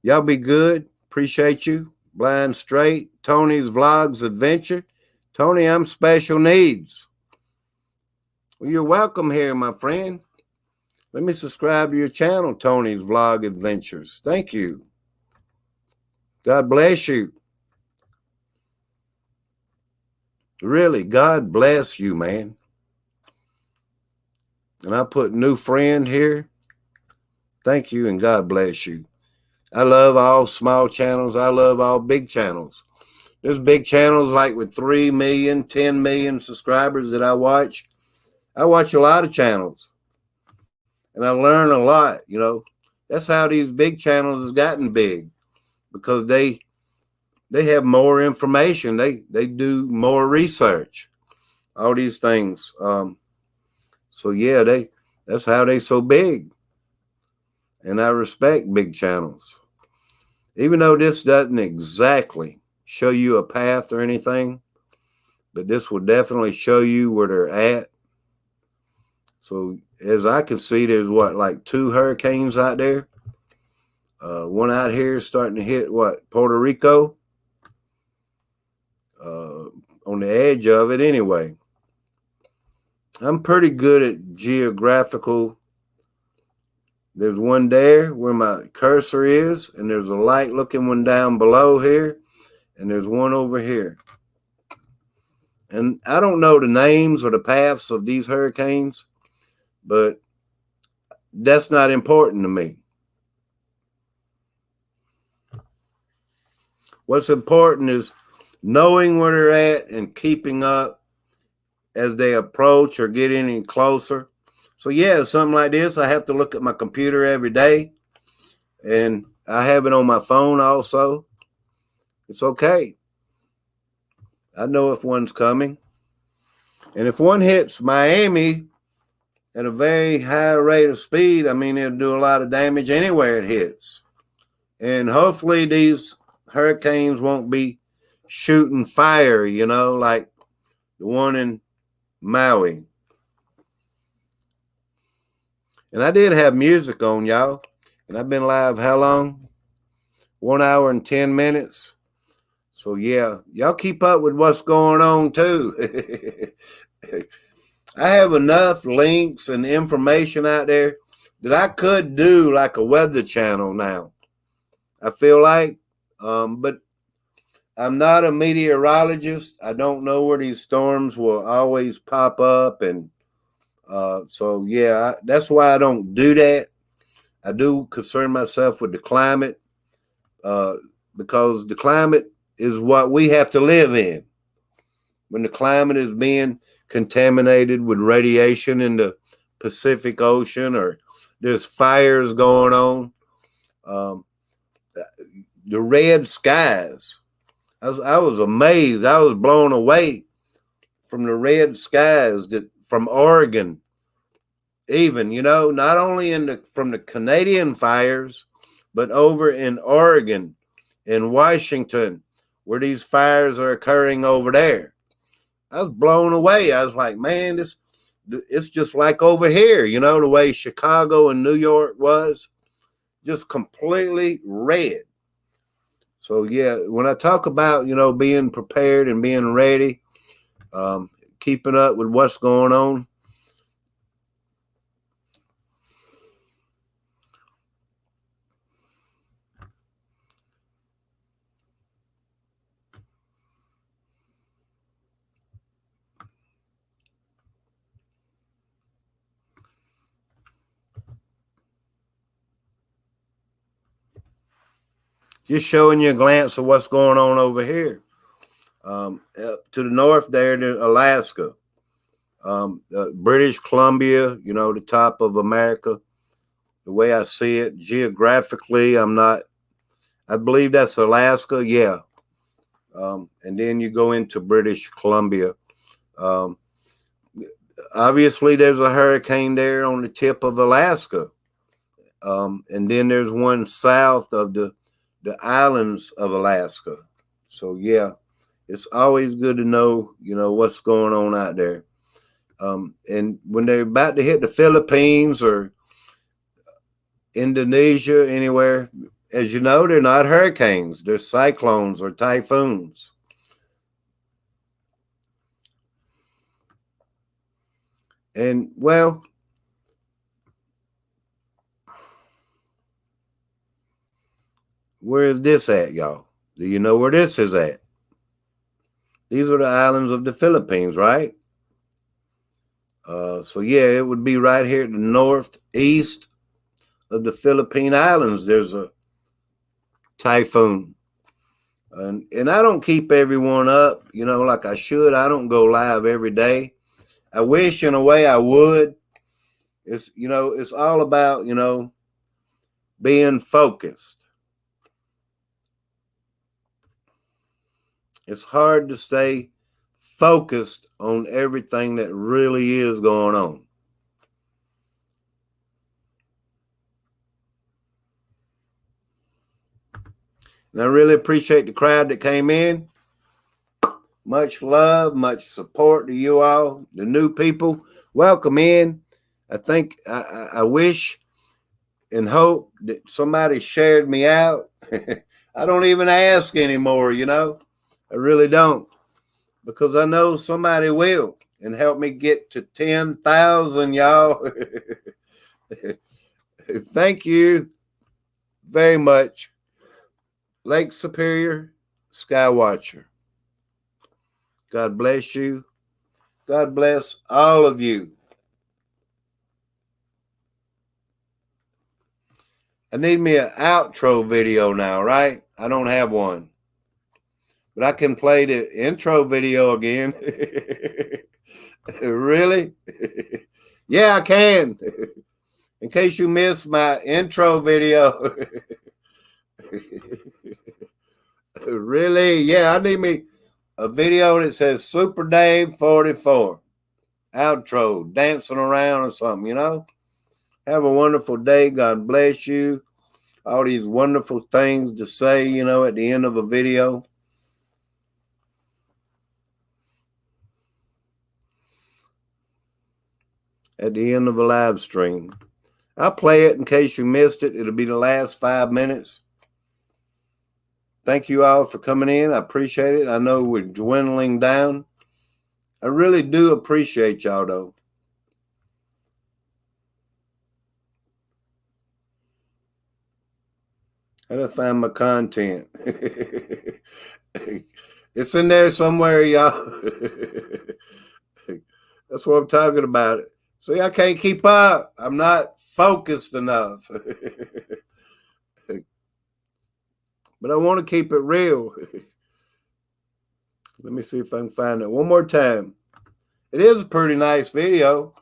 Y'all be good. Appreciate you. Blind Straight. Tony's Vlogs Adventure. Tony, I'm special needs. Well, you're welcome here, my friend. Let me subscribe to your channel, Tony's Vlog Adventures. Thank you. God bless you. Really, God bless you, man. And I put new friend here. Thank you and God bless you. I love all small channels. I love all big channels. There's big channels like with 3 million, 10 million subscribers that I watch. I watch a lot of channels, and I learn a lot. You know, that's how these big channels has gotten big, because they have more information. They do more research, all these things. So yeah, that's how they so big. And I respect big channels. Even though this doesn't exactly show you a path or anything, but this will definitely show you where they're at. So as I can see, there's like 2 hurricanes out there. One out here is starting to hit Puerto Rico, on the edge of it anyway. I'm pretty good at geographical. There's one there where my cursor is, and there's a light looking one down below here, and there's one over here. And I don't know the names or the paths of these hurricanes, but that's not important to me. What's important is knowing where they're at and keeping up as they approach or get any closer. So yeah, something like this, I have to look at my computer every day, and I have it on my phone also. It's okay. I know if one's coming. And if one hits Miami at a very high rate of speed, I mean, it'll do a lot of damage anywhere it hits. And hopefully these hurricanes won't be shooting fire, you know, like the one in Maui. And I did have music on, y'all. And I've been live how long? 1 hour and 10 minutes. So yeah, y'all keep up with what's going on too. I have enough links and information out there that I could do like a weather channel now. I feel like, but I'm not a meteorologist. I don't know where these storms will always pop up, and so yeah, that's why I don't do that. I do concern myself with the climate, because the climate is what we have to live in. When the climate is being contaminated with radiation in the Pacific Ocean, or there's fires going on, the red skies. I was amazed. I was blown away from the red skies that from Oregon, even, you know, not only from the Canadian fires, but over in Oregon, in Washington, where these fires are occurring over there. I was blown away. I was like, man, it's just like over here, you know, the way Chicago and New York was, just completely red. So yeah, when I talk about, you know, being prepared and being ready, keeping up with what's going on, just showing you a glance of what's going on over here. Up to the north there to Alaska, British Columbia, you know, the top of America, the way I see it geographically. I believe that's Alaska. Yeah. And then you go into British Columbia. Obviously there's a hurricane there on the tip of Alaska. And then there's one south of the islands of Alaska. So yeah, it's always good to know, you know, what's going on out there. And when they're about to hit the Philippines or Indonesia, anywhere, as you know, they're not hurricanes. They're cyclones or typhoons. And well, where is this at, y'all? Do you know where this is at? These are the islands of the Philippines, right? So yeah, it would be right here in the northeast of the Philippine Islands. There's a typhoon. And I don't keep everyone up, like I should. I don't go live every day. I wish in a way I would. It's all about, being focused. It's hard to stay focused on everything that really is going on. And I really appreciate the crowd that came in. Much love, much support to you all, the new people. Welcome in. I think I wish and hope that somebody shared me out. I don't even ask anymore, I really don't, because I know somebody will and help me get to 10,000, y'all. Thank you very much. Lake Superior Skywatcher. God bless you. God bless all of you. I need me an outro video now, right? I don't have one. But I can play the intro video again. Really? Yeah, I can. In case you missed my intro video. Really? Yeah, I need me a video that says Super Dave 44. Outro, dancing around or something, Have a wonderful day. God bless you. All these wonderful things to say, at the end of a video. At the end of a live stream. I'll play it in case you missed it. It'll be the last 5 minutes. Thank you all for coming in. I appreciate it. I know we're dwindling down. I really do appreciate y'all, though. How to find my content? It's in there somewhere, y'all. That's what I'm talking about. See, I can't keep up. I'm not focused enough. But I want to keep it real. Let me see if I can find it one more time. It is a pretty nice video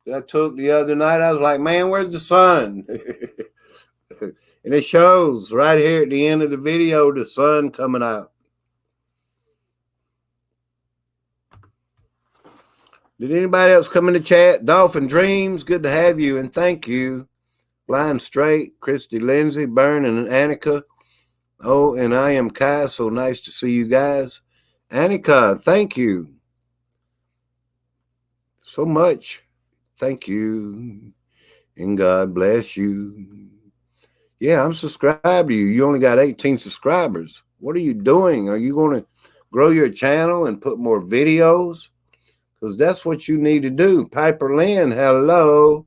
that I took the other night. I was like, man, where's the sun? And it shows right here at the end of the video, the sun coming out. Did anybody else come in the chat? Dolphin Dreams, good to have you, and thank you. Blind Straight, Christy Lindsay, Byrne, and Annika. Oh, and I am Kai, so nice to see you guys. Annika, thank you so much. Thank you, and God bless you. Yeah, I'm subscribed to you. You only got 18 subscribers. What are you doing? Are you going to grow your channel and put more videos? Because that's what you need to do. Piper Lynn, hello.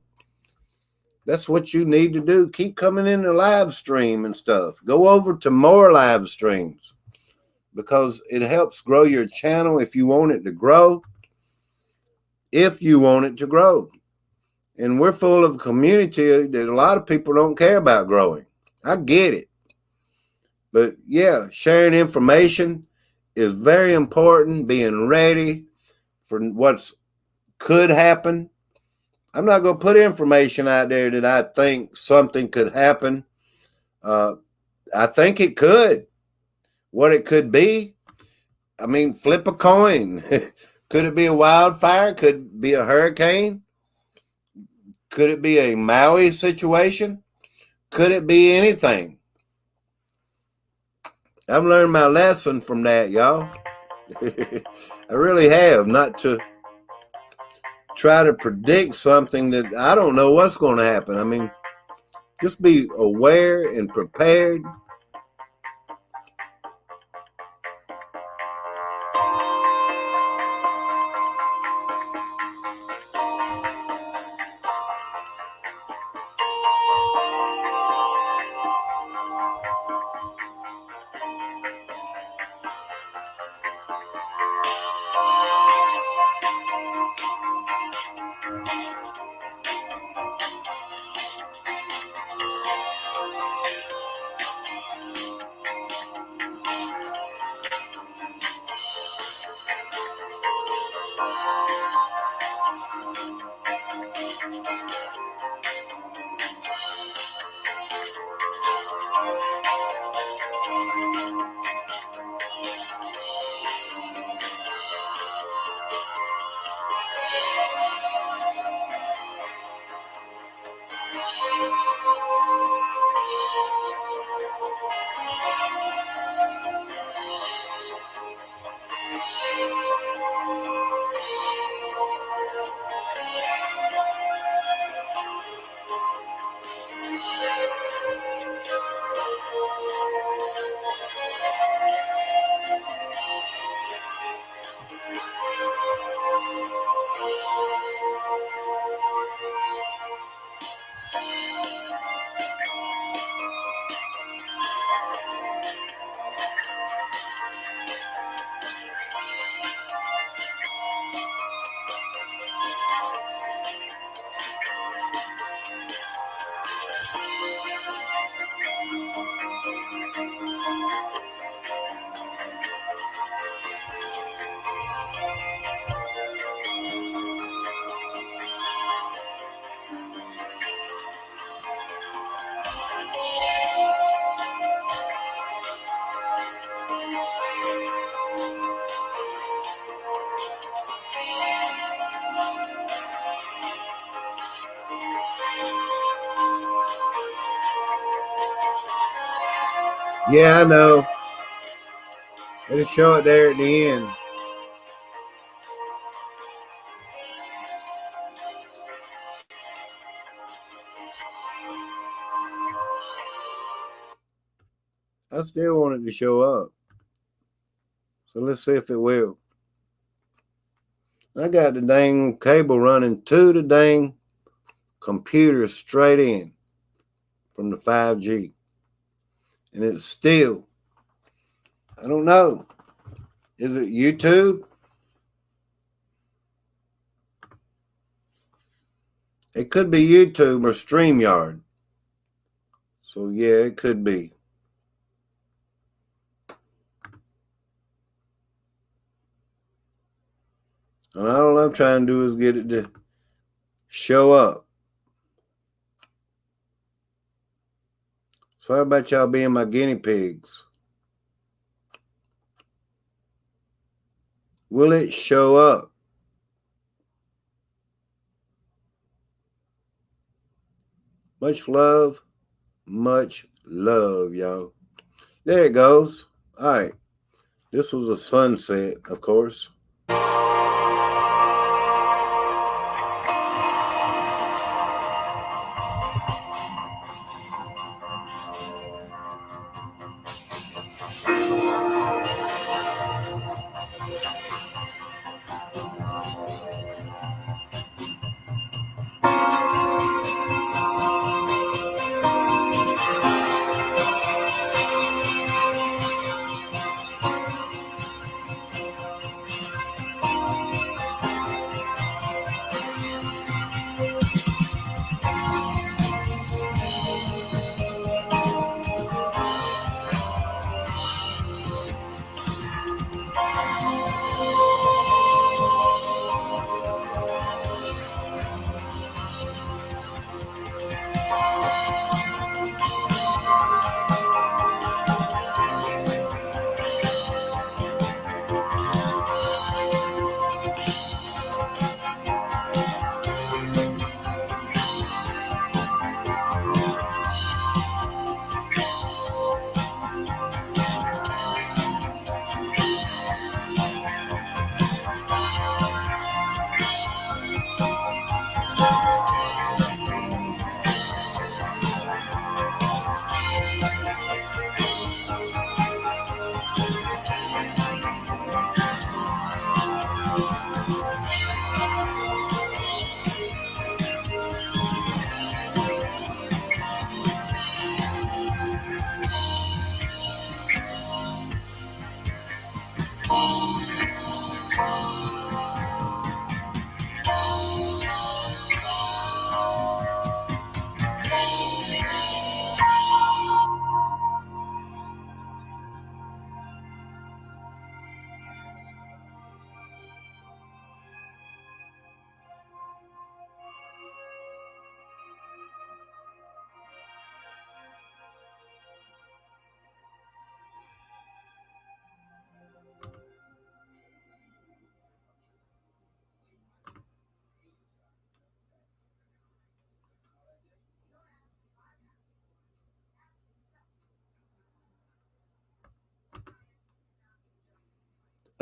That's what you need to do. Keep coming in the live stream and stuff. Go over to more live streams because it helps grow your channel if you want it to grow. If you want it to grow. And we're full of a community that a lot of people don't care about growing. I get it. But yeah, sharing information is very important. Being ready for what could happen. I'm not going to put information out there that I think something could happen. I think it could. What it could be, I mean, flip a coin. Could it be a wildfire? Could it be a hurricane? Could it be a Maui situation? Could it be anything? I've learned my lesson from that, y'all. I really have, not to try to predict something that I don't know what's going to happen. I mean, just be aware and prepared. Yeah, I know. It'll show it there at the end. I still want it to show up. So let's see if it will. I got the dang cable running to the dang computer straight in from the 5G. And it's still, I don't know. Is it YouTube? It could be YouTube or StreamYard. So yeah, it could be. And all I'm trying to do is get it to show up. So how about y'all being my guinea pigs? Will it show up? Much love, y'all. There it goes. All right. This was a sunset, of course.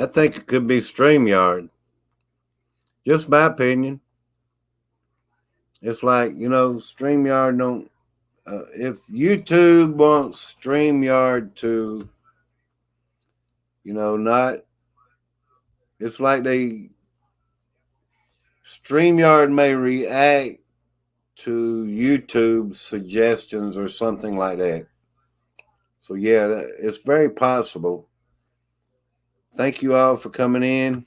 I think it could be StreamYard. Just my opinion. It's like, StreamYard don't. If YouTube wants StreamYard to, not. It's like StreamYard may react to YouTube suggestions or something like that. So, yeah, it's very possible. Thank you all for coming in.